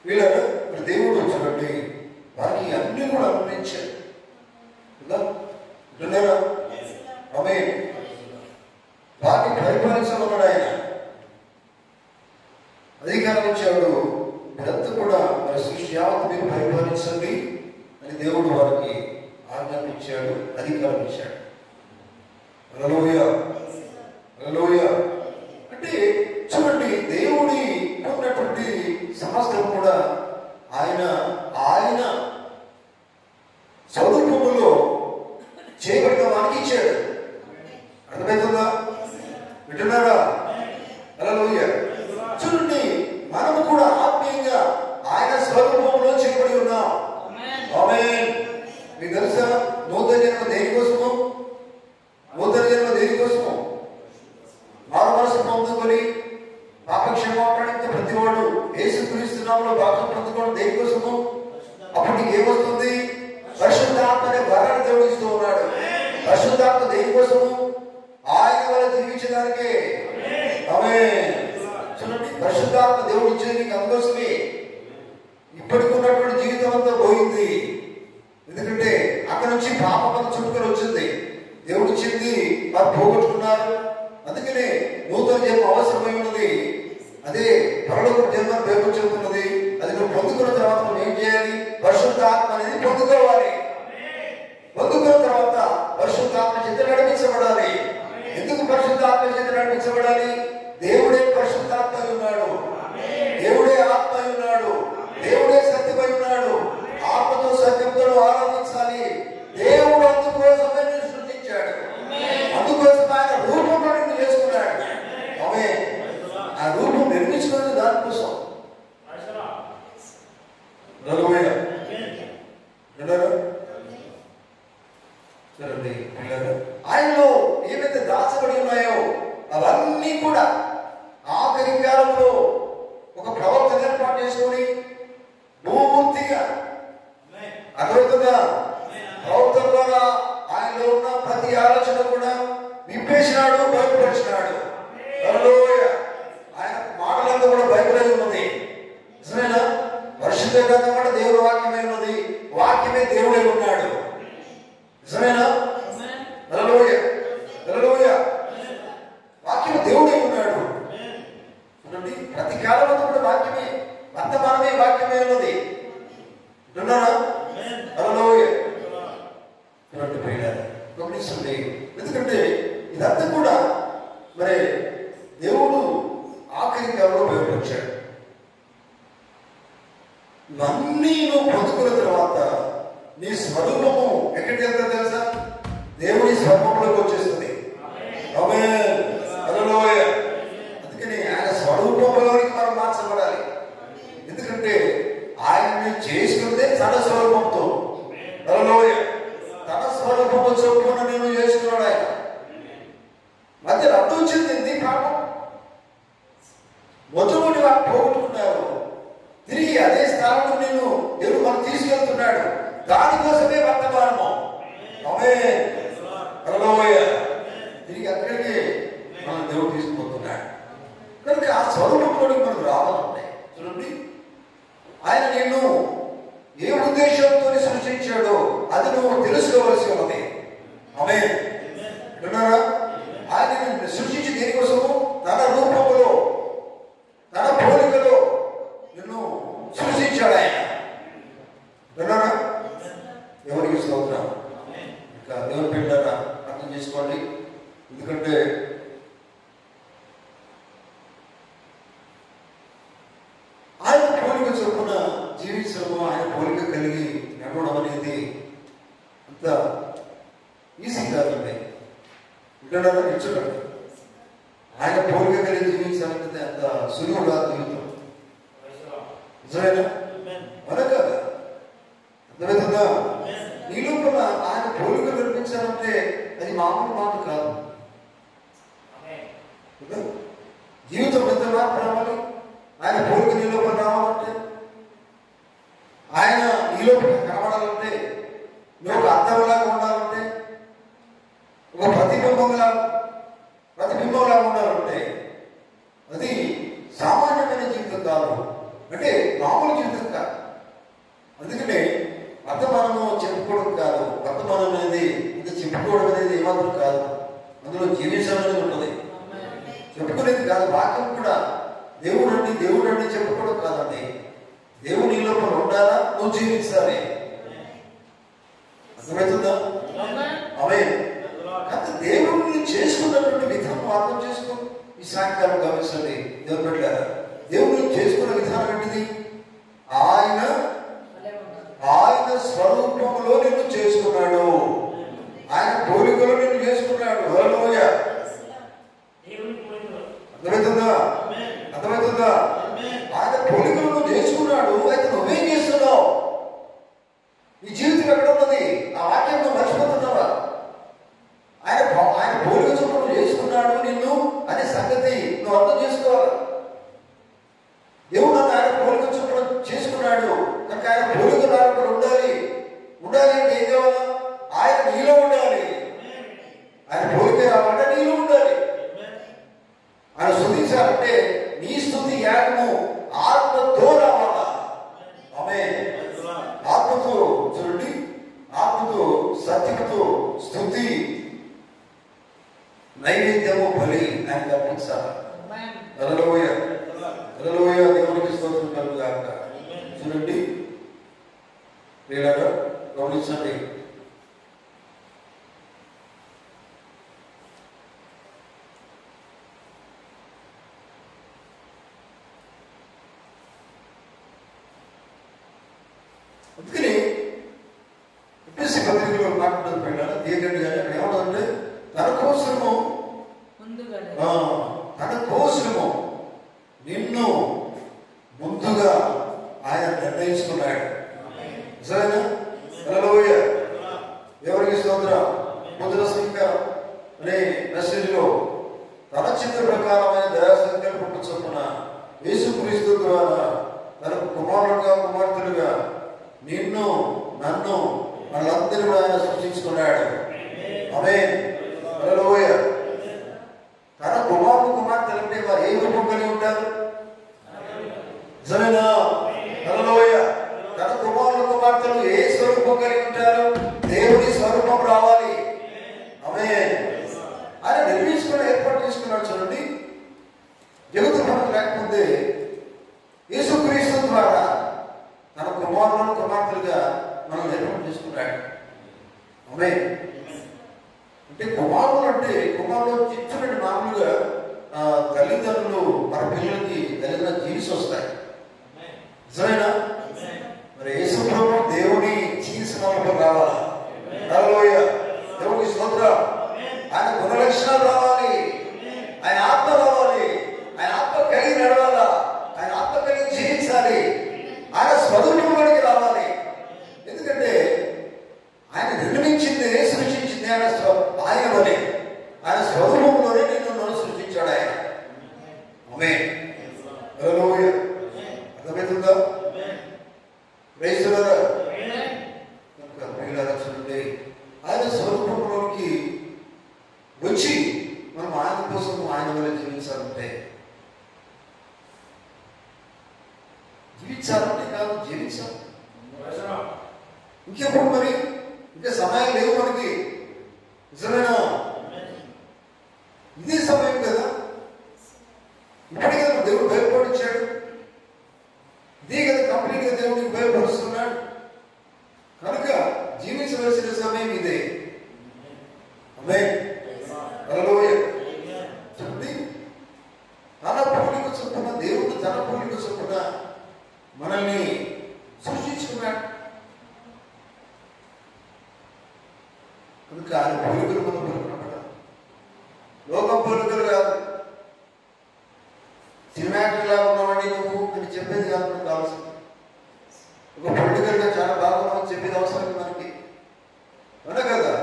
వీళ్ళను దేవుడు చూడండి వారికి అన్ని కూడా అనుభవించారు కదా. ఆమె వారిని పరిపాలించమన్నాడు. ఆయన అధికారం ఇచ్చాడు. మీరంతా కూడా మరి సృష్టి యావత్తు మీరు పరిపాలించండి అని దేవుడు వారికి ఆజ్ఞాపించాడు, అధికారం ఇచ్చాడు. హల్లెలూయా, హల్లెలూయా. అంటే చూడండి, దేవుడి ఉన్నటువంటి సమస్తం కూడా ఆయన ఆయన స్వరూపములో చేయబడిన వారికి ఇచ్చాడు. అర్థమవుతుందా? వింటున్నారా? హల్లెలూయా. చూడండి, మనము కూడా ఆత్మీయంగా ఆయన స్వరూపంలో చేయబడి ఉన్నాం. ఆమేన్. మీకు తెలుసా నూతన జన్మ దేనికోసము? నూతన జన్మ దేనికోసము? మారు మనసు పొందుకొని పాపక్షమాపణతో ప్రతివాడు యేసుక్రీస్తు నామములో బాప్తిసం పొందుకోవడం దేనికోసము? అప్పుడు నీకు ఏమొస్తుంది? పరిశుద్ధాత్మ అనే వరాన్ని దేవుడు ఇస్తూ ఉన్నాడు. పరిశుద్ధాత్మ దేనికోసము? ఆయన వల్ల జీవించడానికే. ఆమేన్. చూడండి, పరిశుద్ధాత్మ దేవుడు ఇచ్చేది నీకు అందుకోసమే. ఇప్పటికి ఉన్నటువంటి జీవితం అంతా పోయింది. ఎందుకంటే అక్కడ నుంచి పాపం చుట్టుకొని వచ్చింది. దేవుడు ఇచ్చింది వారు పోగొట్టుకున్నారు. అందుకనే నూతన జన్మ అవసరమై ఉన్నది. అదే పరలోక జన్మ పేరు చెబుతున్నది. అది నువ్వు పొందుకున్న తర్వాత నువ్వు ఏం చేయాలి? పరిశుద్ధాత్మ అనేది పొందుకోవాలి. పొందుకున్న తర్వాత పరిశుద్ధాత్మ చేత నడిపించబడాలి. ఎందుకు పరిశుద్ధాత్మ చేత నడిపించబడాలి? దేవుడే పరిశుద్ధాత్మ ఉన్నాడు, దేవుడే ఆత్మ ఉన్నాడు, దేవుడే సత్యమై ఉన్నాడు. ఆత్మతో సత్యంతో ఆరాధించాలి. దేవుడు అందుకోసమే నేను సృష్టించాడు. అందుకోసం ఆయన రూపంలో నిన్ను చేసుకున్నాడు. ఆమె ఆ రూపం నిర్మించుకున్నది దానికోసం. చూడండి పిల్లలు, ఆయనలో ఏవైతే దాచబడి ఉన్నాయో అవన్నీ కూడా ఆఖరి కాలంలో ఒక ప్రవర్తన ఏర్పాటు చేసుకొని పూర్తిగా అర్థమవుతుందా? ప్రవర్తన ద్వారా ఆయనలో ఉన్న ప్రతి ఆలోచన కూడా విప్పేసినాడు, బయటపరిచినాడు. ఆయన మాటలంతా కూడా బైబిల్ ఉన్నది. నిజమేనా? పరిశుద్ధ గ్రంథం కూడా దేవుడి వాక్యమే ఉన్నది. వాక్యమే దేవుడే ఉన్నాడు. నిజమేనా? హల్లెలూయా, హల్లెలూయా. వాక్యం దేవుడే ఉన్నాడు. చూడండి, ప్రతి కాలం అంతా కూడా వాక్యమే, వర్తమానమే వాక్యమే ఉన్నది. విన్నారా? హల్లెలూయా. చూడండి ప్రియులారా, గమనించండి. ఎందుకంటే ఇదంతా కూడా మరి దేవుడు ఆఖరి కాలంలో ఉపయోగించాడు. ఇవన్నీ నువ్వు పొందుకున్న తర్వాత నీ స్వరూపము ఎక్కడికి వెళ్తా తెలుసా? దేవుడి స్వరూపంలోకి వచ్చేస్తుంది. ఆమేన్, హల్లెలూయా. అందుకని ఆయన స్వరూపంలోకి మనం మార్చబడాలి. ఎందుకంటే ఆయన్ని చేసుకుంటే తన స్వరూపంతో. హల్లెలూయా. తన స్వరూపంలో చొప్పున నేను చేసుకున్నాడు ఆయన. మధ్య రద్దు చెందింది పాపం. మొట్టమొదటి వారు పోగొట్టుకున్నారు. తిరిగి అదే స్థానంలో నేను దేవుడు మనం తీసుకెళ్తున్నాడు. దానికోసమే వర్తమానము. ఆమేన్, హల్లెలూయా. తిరిగి అక్కడికి మనం దేవుడు తీసుకుపోతున్నాడు. కనుక ఆ స్వరూపంలోకి మనకు రావాలంటే చూడండి, ఆయన నిన్ను ఏ ఉద్దేశంతో సృష్టించాడో అది నువ్వు తెలుసుకోవలసి ఉన్నది. ఆమేన్, విన్నారా? ఆయన నిన్ను సృష్టించి దేనికోసము? తన రూపంలో, తన పోలికలో నిన్ను సృష్టించాడు ఆయన. విన్నారా? ఎవరికి స్తోత్రం. ఇంకా దేవుని బిడ్డలారా అర్థం చేసుకోండి. ఎందుకంటే ఆయన పోలిక చొప్పున జీవించడము, ఆయన పోలిక కలిగి నడవడం అనేది అంత ఈజీ కాదండి. ఇక్కడ నిల్చోకండి. ఆయన పోలిక కలిగి జీవించాలంటే అంత సులువు కాదు జీవితం. నిజమేనా? మన కదా, అర్థమవుతుందా? నీ లోపల ఆయన పోలిక నిర్మించాలంటే అది మామూలు మాట కాదు. జీవితం ఎంత మార్పు రావాలి? ఆయన పోలిక నీ లోపల రావాలంటే, ఆయన నీ లోపల కనబడాలంటే, నువ్వు ఒక అర్థంలాగా ఉండాలంటే ఒక ప్రతిబింబంలా ఉండాలంటే అది సామాన్యమైన జీవితం కాదు, అంటే మామూలు జీవితం కాదు. అందుకనే వర్తమానము చెప్పుకోవడం కాదు, వర్తమానం అనేది ఇంకా చెప్పుకోవడం అనేది ఏమాత్రం కాదు, అందులో జీవించడం అనేది ఉంటుంది. చెప్పుకునేది కాదు, వాక్యం కూడా దేవుడు అండి చెప్పుకోవడం కాదండి. దేవుని లోపల ఉండాలా, నువ్వు జీవించాలి. అర్థమవుతుందా? ఆమేన్. కానీ దేవుడిని చేసుకున్నటువంటి విధానం అర్థం చేసుకో. ఈ సాయంకాలం గమనించండి దేవుని బిడ్డలారా, దేవుడిని చేసుకున్న విధానం ఏంటిది? ఆయన స్వరూపంలో నిన్ను చేసుకున్నాడు, ఆయన పోలికలో నిన్ను చేసుకున్నాడు. హల్లెలూయా. అర్థమవుతుందా? ఆయన పోలికలు నువ్వు చేసుకున్నాడు. అయితే నువ్వేం చేస్తున్నావు? నీ జీవితం ఎక్కడ ఉన్నది? ఆ వాక్యం నువ్వు మర్చిపోతున్నావా? ఆయన పోలిక చొప్పున నువ్వు చేసుకున్నాడు నిన్ను అనే సంగతి నువ్వు అర్థం చేసుకోవాలి. దేవుడు నన్ను ఆయన పోలిక చొప్పున చేసుకున్నాడు కనుక ఆయన పోలిక నాకు ఉండాలి. అంటే ఏం కావాలా? ఆయన నీలో ఉండాలి. ఆయన పోలిక రావాలంటే నీలో ఉండాలి. ఆయన స్తుతించాలంటే నీ స్తుతి యాగము ఆత్మతో రావాలా. ఆమేన్. ఆత్మతో చూడండి, ఆత్మతో సత్యముతో స్తుతి నైవేద్యము బలి ఆయన అర్పించాలి. హల్లెలూయా. హల్లెలూయా. దేవునికి స్తోత్రం కలుగుగాక. చూడండి ప్రియులారా, గమనించండి. అందుకని ఎపిఎస్సి పత్రికలో మాట్లాడుతూ పోయినా ఏంటంటే ఏమవుతుందంటే తన కోసము నిన్ను ముందుగా ఆయన నిర్ణయించుకున్నాడు. సరేనా? హల్లెలూయా. ఎవరికి స్తోత్రం. మొదటి స్వీకారం అనే మెసేజ్లో తన చిత్ర ప్రకారమైన దయా సంకల్పం చొప్పున యేసుక్రీస్తు ద్వారా తన కుమార్తెలుగా నిన్ను నన్ను వాళ్ళందరూ ఆయన సృష్టించుకున్నాడు. ఆమేన్. హల్లెలూయా. తన కుమార్తెలంటే వారు ఏ రూపం కలిగి ఉంటారు? సరేనా? హల్లెలూయా. తన కుమార్తెలు ఏ స్వరూపం కలిగి ఉంటారు? దేవుని స్వరూపం రావాలి. ఆమేన్. ఆయన నిర్మించుకుని ఏర్పాటు చేసుకున్నాడు. చూడండి, జగత్తు మనకు లేకపోతే యేసుక్రీస్తు ద్వారా తన కుమార్తెలుగా మనం ఏర్పాటు చేసుకున్నాడు. ఆమేన్. అంటే కుమారులు చిచ్చునండి మామూలుగా తల్లిదండ్రులు మన పిల్లలకి తల్లిదండ్రుల జీన్స్ వస్తాయి. నిజమేనా? మరి యేసు ప్రభువు దేవుని జీన్స్ మనకు రావాలా. హల్లెలూయా. దేవునికి స్తోత్రం. ఆయన గుణలక్షణాలు రావాలి, ఆయన ఆత్మ రావాలి, ఆయన ఆత్మ కలిగి నడవాలా, ఆయన ఆత్మ కలిగి జీవించాలి, ఆయన స్వరూపంలోకి రావాలి. ఎందుకంటే ఆయన నిర్మించింది, సృష్టించింది ఆయనలోనే, ఆయన స్వరూపంలోనే నన్ను సృష్టించాడు ఆయన. ఆమేన్. హల్లెలూయా. అర్థమవుతుందా? Praise the lord. చూడండి, ఆయన స్వరూపంలోకి వచ్చి మనం ఆయన కోసం ఆయన వల్ల జీవించాలంటే కాదు, జీవించాలి. ఇంకెప్పుడు మరి? ఇంకా సమయం లేవు మనకి. నిజమేనా? ఇదే సమయం కదా. ఇప్పటికే కదా దేవుడు బయలుపడిచ్చాడు. ఇదే కదా కంప్లీట్గా దేవుడికి బయలుపరుస్తున్నాడు. కనుక జీవించవలసిన సమయం ఇదే. ఆమేన్. హల్లెలూయా. చూడండి, తన పోలిక చొప్పున దేవుడు తన పోలిక చొప్పున మనల్ని సృష్టించుకున్నాడు. కనుక ఆయన పోలికలు మనం పలుకున్నమాట. లోకం పోలికలు కాదు. సినిమాటిక్లా ఉన్నామండి నువ్వు అని చెప్పేది కాదు మనకు కావాల్సింది. ఒక పొలిటికల్గా చాలా బాగున్నామని చెప్పేది అవసరం మనకి. అవునా కదా?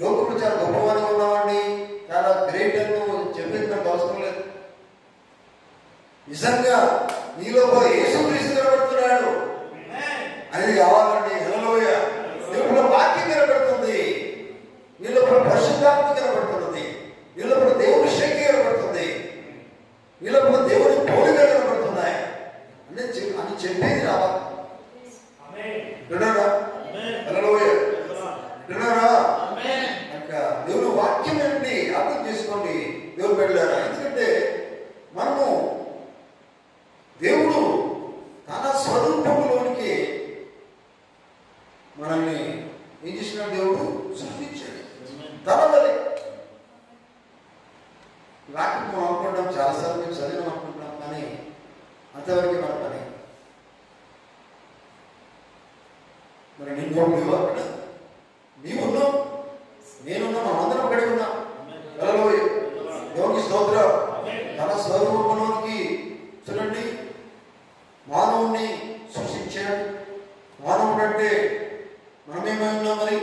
లోకంలో చాలా గొప్పవాడిగా ఉన్నామండి, చాలా గ్రేట్ అని నువ్వు చెప్పేది మనకు అవసరం లేదు. నిజంగా నీలో యేసుక్రీస్తు కనబడుతున్నాడు అనేది కావాలండి. హల్లెలూయా. నీలో వాక్యం కనబడుతుంది, నీలో పరిశుద్ధ పరిశుద్ధాత్మ కనబడుతున్నది, వీళ్ళప్పుడు దేవుని శక్తి కనబడుతుంది, వీళ్ళప్పుడు దేవుని పోలిక కనబడుతున్నాయి అని చెప్పేది రావాలి. విన్నారా? దేవుని వాక్యం ఏంటి అర్థం చేసుకోండి దేవుడు వెళ్ళారా. ఎందుకంటే మనము దేవుడు తన స్వరూపంలోనికి మనల్ని ఏం చేసిన దేవుడు సృష్టించాడు తన వలె. వాక్యం మనం అనుకుంటాం, చాలాసార్లు మేము చదివాం అనుకుంటున్నాం, కానీ అంతవరకు మన పని. మరి నీవు అక్కడ నీవున్నావు, నేనున్నా, మనందరం అక్కడే ఉన్నాం. దేవునికి స్తోత్రం. తన స్వరూపంలోనికి చూడండి మానవుణ్ణి సృష్టించాడు. మానవుడు అంటే మనమేమై ఉన్నాం? మరి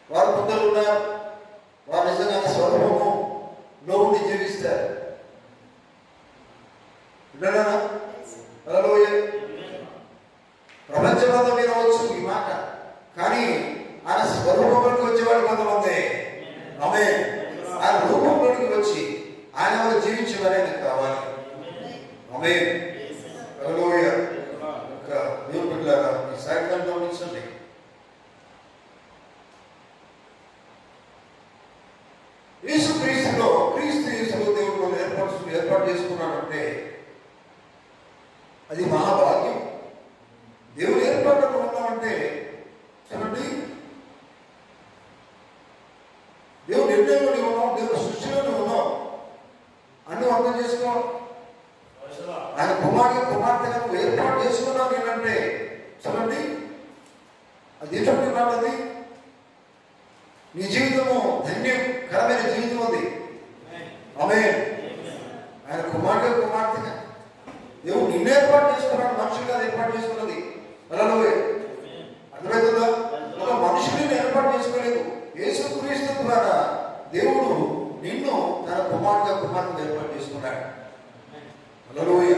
వారు కొందరు ఉన్నారు, వారు నిజంగా స్వరూపంలో ఉండి జీవిస్తారు. ప్రపంచమంతా వినవచ్చు ఈ మాట, కానీ ఆయన స్వరూపంలోకి వచ్చేవాడు కొంతమంది. ఆమె ఆయన రూపంలోకి వచ్చి ఆయన వల్ల జీవించేవారే కావాలి. ఆమె దేవుని బిడ్డలారా, ఈ సాయంకాలం గమనించండి. యేసుక్రీస్తులో దేవుడు మనం ఏర్పాటు చేసుకున్నాడంటే అది మహాభాగ్యం. దేవుడు ఏర్పాటు ఉన్నామంటే చూడండి, దేవుడు నిర్ణయంలో ఉన్నాం, దేవుడు సృష్టిలోనే ఉన్నాం. అన్ని అర్థం చేసుకో. ఆయన కుమార్తెను ఏర్పాటు చేసుకున్నాం ఏంటంటే చూడండి, అది ఎటువంటి మాటది? నీ జీవితము ధన్యకరమైన జీవితం ఉంది. ఆమె ఆయన కుమార్తెగా దేవుడు నిన్ను ఏర్పాటు చేసుకున్నాడు, మనుషులుగా ఏర్పాటు చేసుకున్నది. అర్థమవుతుందా? మనుషులను ఏర్పాటు చేసుకోలేదు. యేసుక్రీస్తు ద్వారా దేవుడు నిన్ను తన కుమార్తెను ఏర్పాటు చేసుకున్నాడు. హల్లెలూయా.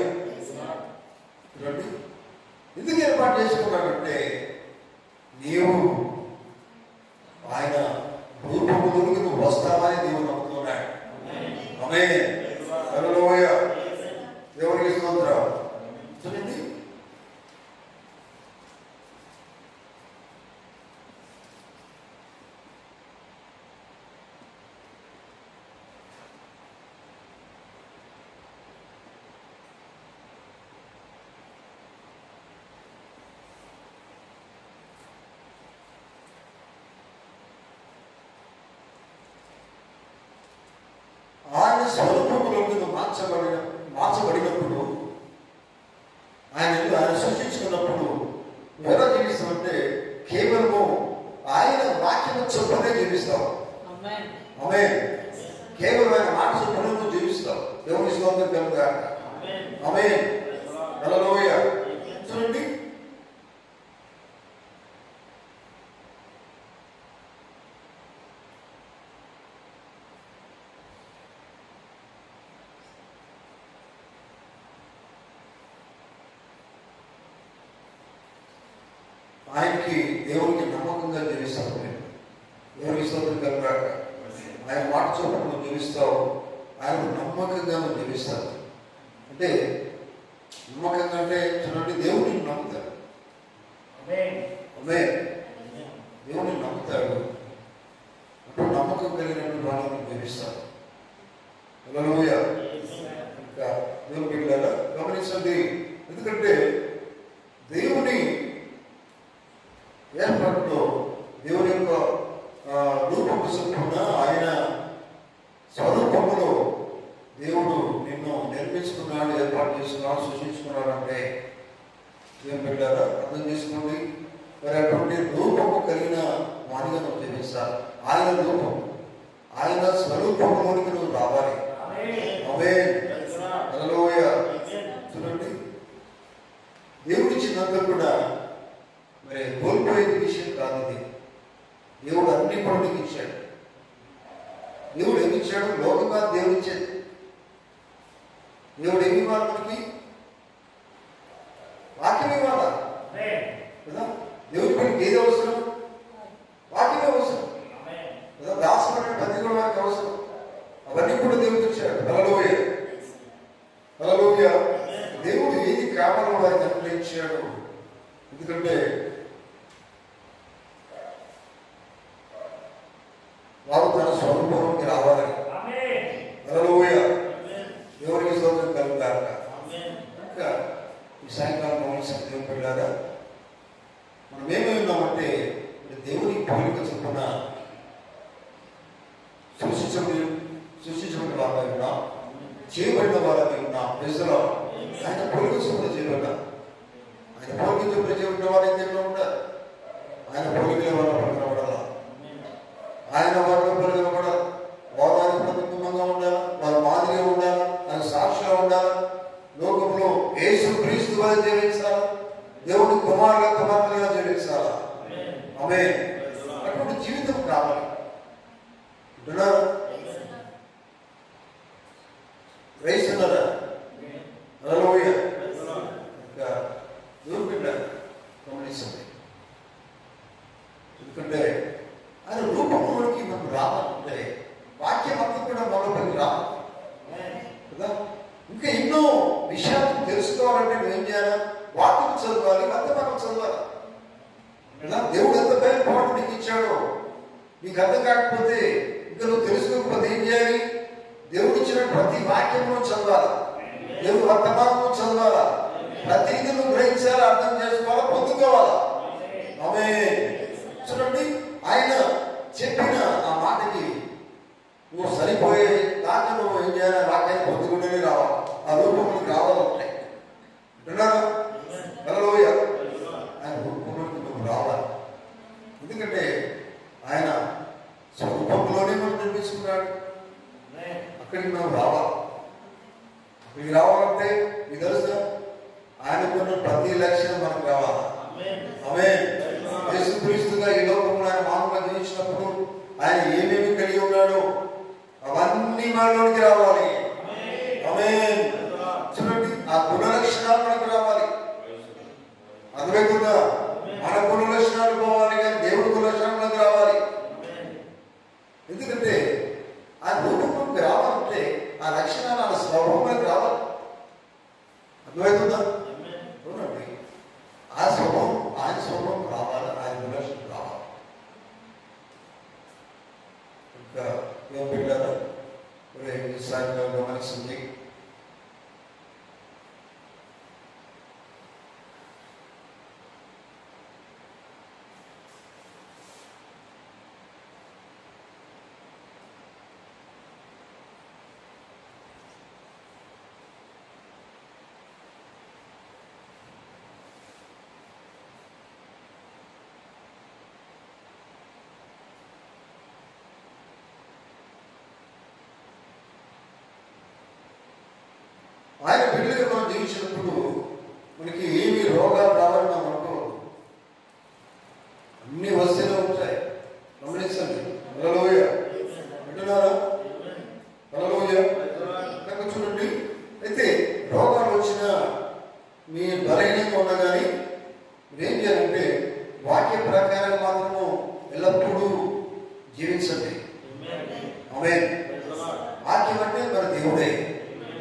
ఎందుకు ఏర్పాటు చేసుకున్నాడంటే నీవు ఆయన రూపంలోకి నువ్వు వస్తావని దేవుడు నమ్ముతున్నాడు. ఆమేన్. హల్లెలూయా. దేవునికి స్తోత్రం. చూడండి, ఆయన స్వరూపంలోకి మార్చబడినప్పుడు ఆయన సృష్టించుకున్నప్పుడు ఎలా జీవిస్తామంటే కేవలము ఆయన వాక్యం చొప్పునే జీవిస్తావు. ఆమేన్. కేవలం ఆయన మాట చొప్పునే నువ్వు జీవిస్తావు. దేవుని స్తోత్రం కలుగుగాక. ఆమేన్. హల్లెలూయా. చూడండి, ఆయనకి దేవునికి నమ్మకంగా జీవిస్తావు. దేవునికి స్తోత్రం కలుగుగాక. ఆయన మాట చొప్పున నువ్వు జీవిస్తావు. ఆయన నమ్మకంగా నువ్వు జీవిస్తావు. అంటే నమ్మకంగా అంటే చూడండి, దేవుడిని నమ్ముతాడు. దేవుడిని నమ్ముతాడు. అప్పుడు నమ్మకం కలిగినటువంటి వాళ్ళని జీవిస్తాడు. హల్లెలూయా. ఇంకా దేవుని బిడ్డలారా గమనించండి. ఎందుకంటే దేవుని ఏర్పాటులో దేవుని యొక్క రూపము చొప్పున ఆయన స్వరూపములో దేవుడు నిన్ను నిర్మించుకున్నాడు, ఏర్పాటు చేసుకున్నాడు, సృష్టించుకున్నాడు. అంటే ఏం పెట్టారా అర్థం చేసుకోండి. మరి అటువంటి రూపము కలిగిన వాణిగా నువ్వు జీవిస్తావు. ఆయన రూపం, ఆయన స్వరూపంలోనికి నువ్వు రావాలి. ఆమేన్. హల్లెలూయా. చూడండి, దేవుడిచ్చినంత కూడా మరి కోల్పోయేది విషయం కాదు. ఇది దేవుడు అన్ని పనులకు ఇచ్చాడు. దేవుడు ఏమి ఇచ్చాడు? లోకంగా దేవుడు ఇచ్చాడు. దేవుడు ఏమి ఇవ్వాలి? మనకి వాక్యం ఇవ్వాలా కదా? దేవుడి పనికి ఏది అవసరం? వాక్యమే అవసరం కదా. వారు తన స్వరూపంలోకి రావాలని. హల్లెలూయా. దేవునికి స్తోత్రం కలుగుగాక. ఇంకా ఈ సాయంకాలం గమనించిన దేవుని పిల్లారా, మనం ఏమై ఉన్నామంటే దేవుని పోలిక చొప్పున సృష్టించబడిన వారమై ఉన్నాం, చేయబడిన వారమై ఉన్నాం. ప్రజలో ఆయన పోలిక చొప్పున చేయబడ్డాం. ఆయన పోలిక చొప్పున చేయబడిన వారు ఏదైనా ఉంటారు. ఆయన పోలికల వల్ల పడుకోబడాల, ఆయన వాళ్ళ పడుకోబడాలి. వాదానికి ప్రతిబింబంగా ఉండాలి, వాళ్ళ మాదిరిగా ఉండాలి, ఆయన సాక్షిగా ఉండాలి. లోకంలో యేసు క్రీస్తు వల్ల జీవించాలి, దేవుడి కుమారులుగా జీవించాలా. ఆమేన్. అటువంటి జీవితం కావాలి. రైస్ ఉన్నారా? హల్లెలూయా. ఇంకా దేవుని బిడ్డ గమనించండి. ఎందుకంటే ఆయన రూపంలోకి మనం రావాలంటే వాక్యం అంతా కూడా మనలోకి రావాలి కదా. ఇంకా ఎన్నో విషయాలు తెలుసుకోవాలంటే నువ్వేం చేయాలి? వాక్యం చదవాలి, వర్తమానం చదవాలి కదా. దేవుడు ఎంత భయం నీకు ఇచ్చాడో నీకు అర్థం కాకపోతే, ఇంకా నువ్వు తెలుసుకోకపోతే ఏం చేయాలి? దేవుడు ఇచ్చిన ప్రతి వాక్యంలో చదవాలి, దేవుడు వర్తమానంలో చదవాలా, ప్రతిదీ నువ్వు గ్రహించాలా, అర్థం చేసుకోవాలా, పొందుకోవాలా. ఆమేన్. చూడండి, ఆయన చెప్పిన ఆ మాటకి నువ్వు సరిపోయే దాకా నువ్వు ఏం చేయాలి? వాక్యాన్ని పొందుకుంటూనే రావాలి, ఆ రూపంలోకి రావాలంటే. విన్నారా? హల్లెలూయా. ఆయన రూపంలోకి నువ్వు రావాలి. ఎందుకంటే ఆయన స్వరూపంలోనే మనం నిర్మించుకున్నాడు. అక్కడికి మనం రావాలి. అక్కడికి రావాలంటే మీకు తెలుసా, ఆయనకున్న ప్రతి లక్షణం మనకు రావాలి. ఆమేన్. యేసుక్రీస్తుగా ఈ లోకంలో ఆయన మానవుగా జీవించినప్పుడు ఆయన ఏమేమి కలిగి ఉన్నాడో అవన్నీ మనలోనికి రావాలి. ఆమేన్. చూడండి, ఆ గుణలక్షణాలు మనకు రావాలి. అర్థమవుతుందా? మన గుణలక్షణాలు పోవాలి, కానీ దేవుడి గుణలక్షణాలకు రావాలి. ఎందుకంటే ఆ రూపంలోకి రావాలంటే ఆ లక్షణాలు ఆ స్వభావంలోకి రావాలి. అర్థమవుతుందా? చూడండి, ఆ స్వభావం ఆయన స్వభావం రావాలి, ఆయన గుణలక్షణం రావాలి. ఇంకా ఏం పెట్టారు సాయంత్రం గమనిస్తుంది. ఆయన బిడ్డలుగా మనం జీవించినప్పుడు మనకి ఏమి రోగాలు రావాలని మనం అనుకోవద్దు. అన్ని వస్తూనే ఉంటాయి. గమనించండి. హల్లెలూయా. వింటున్నారా? హల్లెలూయా. కనుక చూడండి, అయితే రోగాలు వచ్చినా మీ బలహీనంగా ఉన్నా కానీ మీరేం చేయాలంటే వాక్య ప్రకారం మాత్రము ఎల్లప్పుడూ జీవించండి. ఆమేన్. వాక్యం అంటే మన దేవుడే,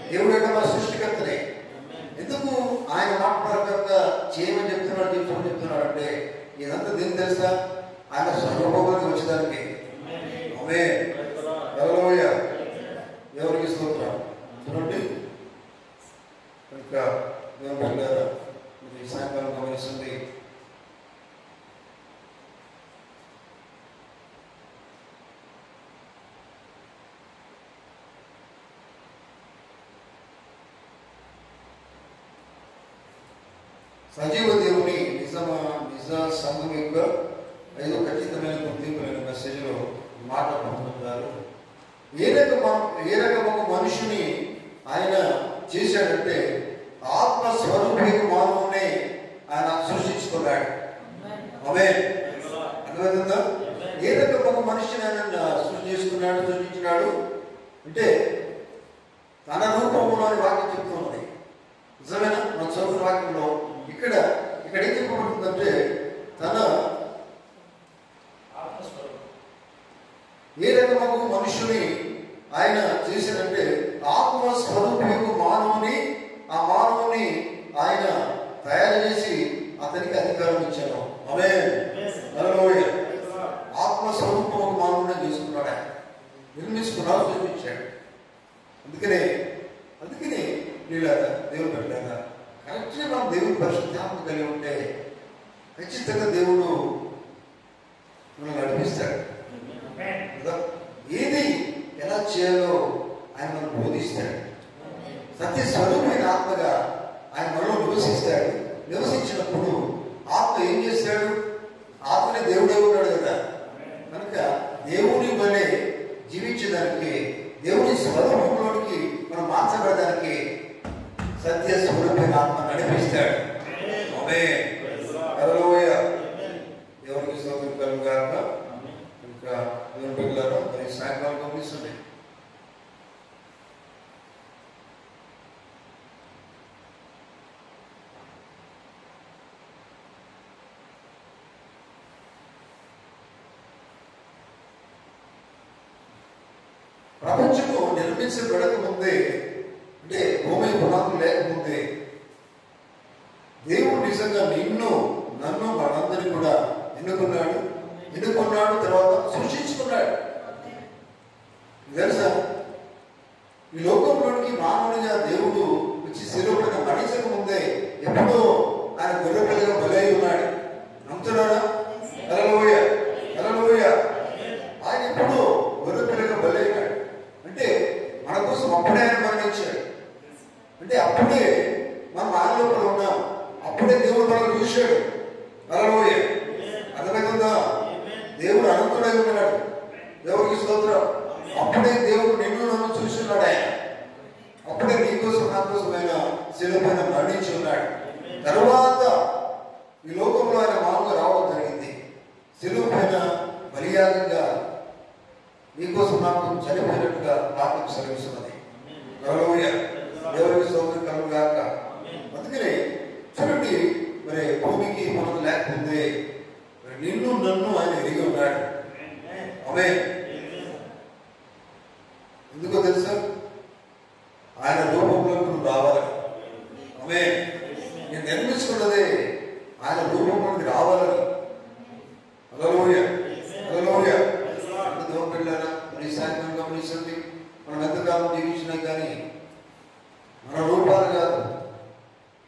దేవుడు అంటే మన సృష్టికర్తనే. ఎందుకు ఆయన మాట ప్రకారంగా చేయమని చెప్తున్నాడు అంటే ఇదంతా దీనికి తెలుసా? ఆయన స్వరూపంలోకి వచ్చేదానికి. ఆమేన్. హల్లెలూయా. ఎవరికి స్తోత్రం. చూడండి, ఇంకా దేవుని సాయంకాలం గమనిస్తుంది. సజీవ దేవుని నిజ సంఘం యొక్క 5 ఖచ్చితమైన గుర్తింపులైన మెసేజ్లో మాట్లాడుతున్నారు. ఏ రకమైన మనుషుని ఆయన చేశాడంటే ఆత్మస్వరూపిక మానవుని ఆయన సృష్టించుకున్నాడు. ఆమేన్. అర్థమవుతుందా? ఏ రకమైన మనిషిని ఆయన సృష్టించినాడు అంటే తన రూపంలో అని వాక్యం చెప్తూ ఉంది. నిజమేనా? మన చదువుతున్న వాక్యంలో ఇక్కడ ఏం చెప్పబడుతుందంటే తన ఏ రకమైన మనుషుని ఆయన చేశాడంటే ఆత్మస్వరూపిక మానవుని, ఆ మానవుని ఆయన తయారు చేసి అతనికి అధికారం ఇచ్చాను. ఆమేన్. హల్లెలూయా. ఆత్మస్వరూపం మానవుని చేసుకున్నాడు. నిర్మించుకున్నావు, సృష్టించాడు. అందుకనే వీళ్ళ దేవుడు పెట్టారా కరెక్ట్గా మనం దేవుని పరిశుద్ధాత్మ కలిగి ఉంటే ఖచ్చితంగా దేవుడు మనం నడిపిస్తాడు. ఏది ఎలా చేయాలో ఆయన మనం బోధిస్తాడు. సత్య స్వరూపమైన ఆత్మగా ఆయన మనలో నివసిస్తాడు. నివసించినప్పుడు ఆత్మ ఏం చేస్తాడు? ఆత్మనే దేవుడే ఉన్నాడు కదా. కనుక దేవుని వలె జీవించడానికి, దేవుని స్వరూపంలోనికి మనం మార్చబడడానికి సత్య స్వరూపమైన ఆత్మ నడిపిస్తాడు. హల్లెలూయా. దేవునికి స్తోత్రం కలుగుగాక. ఇంకా దేవుని బిడ్డలారా, మరి సాయంకాలం గమనిస్తుంది. ప్రపంచము నిర్మించబడక ముందే, అంటే భూమి పునాదులు లేకముందే దేవుడు నిజంగా నిన్ను, నన్ను, మనందరినీ కూడా ఎన్నుకున్నాడు. తర్వాత సృష్టించుకున్నాడు. తెలుసా? ఈ లోకంలోనికి మానవునిగా దేవుడు వచ్చి శిలువపైన మరణించక ముందే ఎప్పుడో ఆయన గొర్రెపిల్లగా బలై ఉన్నాడు. నమ్ముతున్నారా? హల్లెలూయా, హల్లెలూయా. ఆయన ఎప్పుడో గొర్రెపిల్లగా బలైనాడు. అంటే మన కోసం అప్పుడే ఆయన మరణించాడు. అంటే అప్పుడే మనం ఆయన లోపల ఉన్నాం. అప్పుడే దేవుడు మనల్ని చూశాడు. హల్లెలూయా. అర్థమవుతుందా? దేవుడు అనంతుడై ఉన్నాడు. దేవుడికి స్తోత్రం. అప్పుడే దేవుడు నిన్ను నన్ను చూస్తున్నాడు. ఆయన అప్పుడే నీకోసం నా కోసం ఆయన శిలువ పైన మరణించి ఉన్నాడు. తరువాత ఈ లోకంలో ఆయన మామూలుగా రావడం జరిగింది. శిలువ పైన బలియాగంగా నీకోసం నాకు చనిపోయినట్టుగా పాపం సెలవిస్తున్నది. హల్లెలూయా. దేవుడికి స్తోత్రం కలుగుగాక. అందుకనే చూడండి, మరి భూమికి మనం లేకపోతే నిన్ను నన్ను ఆయన ఎరిగి ఉన్నాడు. ఆమేన్. ఎందుకో తెలుసా? ఆయన రూపంలోకి నువ్వు రావాలని. ఆమేన్. నేను నిర్మించుకున్నదే ఆయన రూపంలోకి రావాలని. హల్లెలూయా, హల్లెలూయా. దేవుని బిడ్డలారా, మరి సాయంత్రం గమనించండి. మనం ఎంతకాలం జీవించినా కానీ మన రూపాలు కాదు,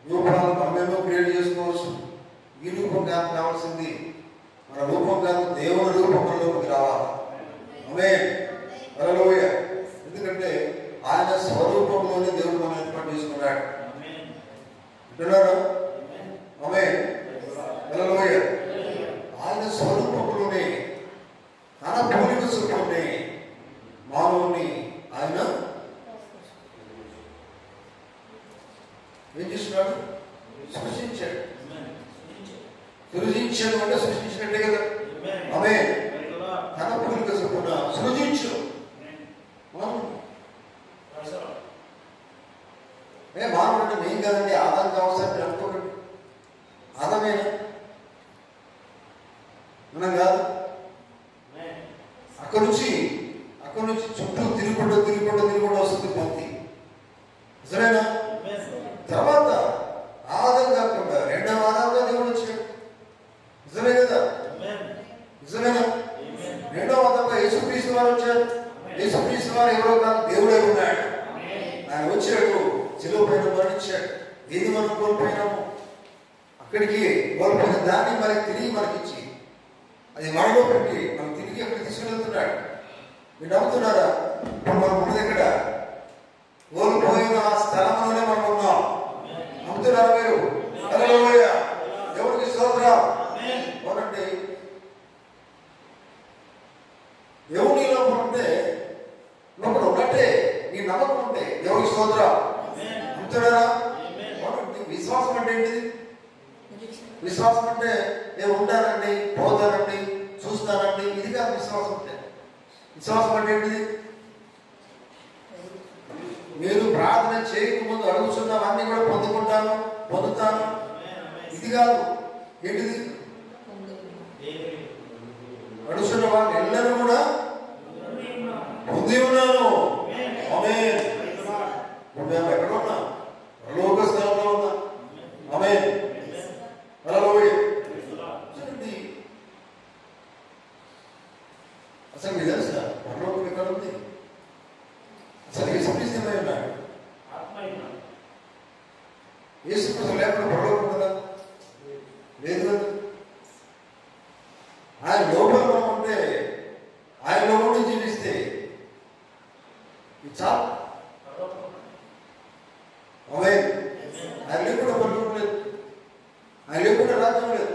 రూపాలు మనమేమో క్రియేట్ చేసుకోవచ్చు. ఈ రూపం కాదు కావాల్సింది, మన రూపం కాదు, దేవుని రూపంలోకి రావాలి. ఆమేన్, హల్లెలూయా. ఎందుకంటే ఆయన స్వరూపంలోనే దేవుడు మనం ఏర్పాటు చేసుకున్నాడు. అంటున్నారా? ఆమేన్, హల్లెలూయా. ఆయన స్వరూపంలోనే, తన పోలిక చొప్పునే మానవుని ఆయన ఏం చేస్తున్నాడు? సృష్టించాడు. సృజించడం అంటే సృష్టించినట్టే కదా. ఆమేన్. తన పోలిక చొప్పున సృజించు. మానవుడు అంటే నేను కాదండి, ఆదాం కావాల్సి అనుకోకండి. ఆదామేనా? మనం కాదు. అక్కడి నుంచి చుట్టూ తిరుగుకుంటూ వస్తుంది భక్తి. నిజమేనా? తర్వాత ఆదాం కాకుండా రెండవ ఆదాంగా దేవుడు వచ్చాడు. నిజమే కదా? నిజమేనా? రెండవ ఆదాంగా యేసుక్రీస్తు వారు వచ్చారు. యేసుక్రీస్తు వారు ఎవరో కాదు, దేవుడే ఉన్నాడు. ఆయన వచ్చాడు, శిలువ పైన మరణించాడు. ఏది మనం కోల్పోయినాము, అక్కడికి కోల్పోయిన దాన్ని మనకి తిరిగి మనకిచ్చి అది మనలో పెట్టి మనం తిరిగి అక్కడికి తీసుకెళ్తున్నాడు. మీరు నమ్ముతున్నారా? ఇప్పుడు మనం ఉన్నది ఎక్కడ? కోల్పోయిన ఆ స్థలంలోనే మనం ఉన్నాం. నమ్ముతున్నారా మీరు? హల్లెలూయా. దేవుడికి స్తోత్రం. అవునండి. దేవుని లోపల ఉంటే, లోపల ఉన్నట్టే నీ నమ్మకం ఉంటే దేవుడికి స్తోత్రం. నమ్ముతున్నారా? అవునండి. విశ్వాసం అంటే ఏంటిది? విశ్వాసం అంటే నేను ఉంటానండి, పోతానండి, చూస్తానండి, ఇది కాదు విశ్వాసం అంటే. విశ్వాసం అంటే ఏంటిది? మీరు ప్రార్థన చేయకముందు అడుగుతున్నవన్నీ కూడా పొందుతాను, ఇది కాదు. ఏంటిది? అడుగుతున్న వాళ్ళని ಎಲ್ಲರೂ కూడా పొంది ఉన్నాను. ఆమేన్. మేము ఎక్కడ ఉన్నా? పరలోక స్థలంలో ఉన్నా. ఆమేన్, హల్లెలూయా. చూడండి, అసలు మీకు తెలుసా పరలోకం ఎక్కడ ఉంది? యేసుక్రీస్తు లేకుండా పరలోకం ఉందా? లేదు కదా. ఆయన లోపల మనం ఉంటే, ఆయనలో ఉండి జీవిస్తే చాలు. అవే ఆయన లేకుండా పరలోకం లేదు, ఆయన లేకుండా రాజ్యం లేదు.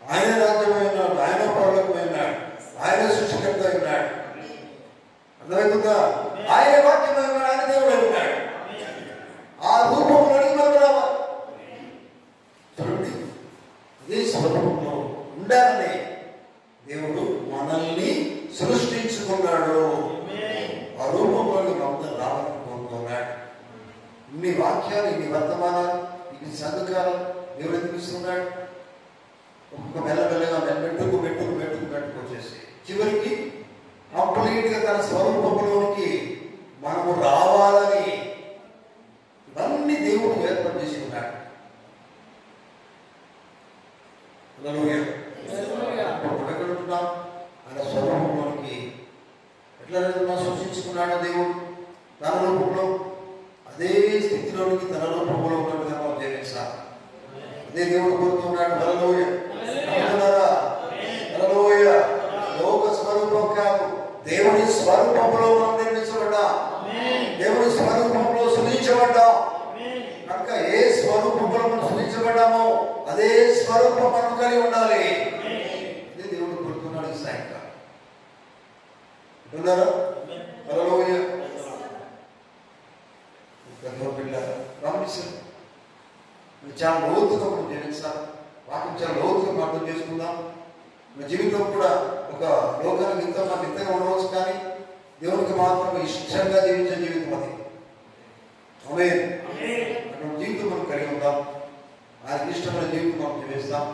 ఆయన రాజ్యమై ఉన్నాడు, ఆయన పరలోకమై ఉన్నాడు, ఆయన సృష్టికర్త ఉన్నాడు. అర్థమవుతుందా? ఆయన వాక్యమై ఉన్నాడు, ఆయన దేవుడు ఉన్నాడు. ఆ రూపంలో మనం రావాలి. చూడండి, అదే స్వరూపంలో ఉండాలని దేవుడు మనల్ని సృష్టించుకున్నాడు. ఆ రూపంలోకి మనం రావాలని కోరుకున్నాడు. ఇన్ని వాక్యాలు, ఇన్ని వర్తమానాలు, ఇన్ని సంఘకాలు దేవుడు ఎందుకు ఇస్తున్నాడు? ఒక్కొక్క మెల్లమెల్లగా మెట్టుకు వచ్చేసి చివరికి కంప్లీట్ గా తన స్వరూపంలోనికి మనము రావాలని ఇవన్నీ దేవుడు ఏర్పాటు చేసి ఉన్నాడు. ఎక్కడ ఉంటున్నాం? ఆయన స్వరూపంలోనికి ఎట్లా సృష్టించుకున్నాడు దేవుడు తన రూపంలో. అదే స్థితిలోనికి తన రూపంలో ఉన్నట్టుగా మనం జీవించాలి. అదే దేవుడు కోరుతున్నాడు. హల్లెలూయా, హల్లెలూయా. లోక స్వరూపం కాదు, దేవుని స్వరూపంలో మనం నిర్మించబడ్డాం, దేవుని స్వరూపంలో సృజించబడ్డాం. కనుక ఏ స్వరూపంలో మనం సృజించబడ్డామో అదే స్వరూపం మనం కలిగి ఉండాలి. అదే దేవుడు కోరుతున్నాడు ఈ సాయంకాలం. ఉన్నారా? హల్లెలూయా. గమనించండి, చాలా లోతుగా మనం జీవించాలి. వాక్యం చాలా లోతుగా అర్థం చేసుకుందాం. మన జీవితం కూడా ఒక లోకానికి ఇంతగా ఉండవచ్చు, కానీ దేవునికి మాత్రం ఇష్టంగా జీవించే జీవితం అది. ఆమేన్. అటువంటి జీవితం మనం కలిగి ఉందాం. ఆయనకి ఇష్టమైన జీవితం మనం జీవిస్తాం.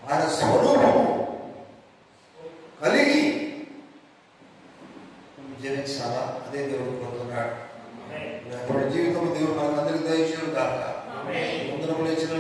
ఆయన స్వరూపము కలిగి మనం జీవించాలా? అదే దేవుడు కోరుతున్నాడు. అటువంటి జీవితం దేవుడు మనకు అందరికీ దయచేయను కాక. వందనములు ఇచ్చిన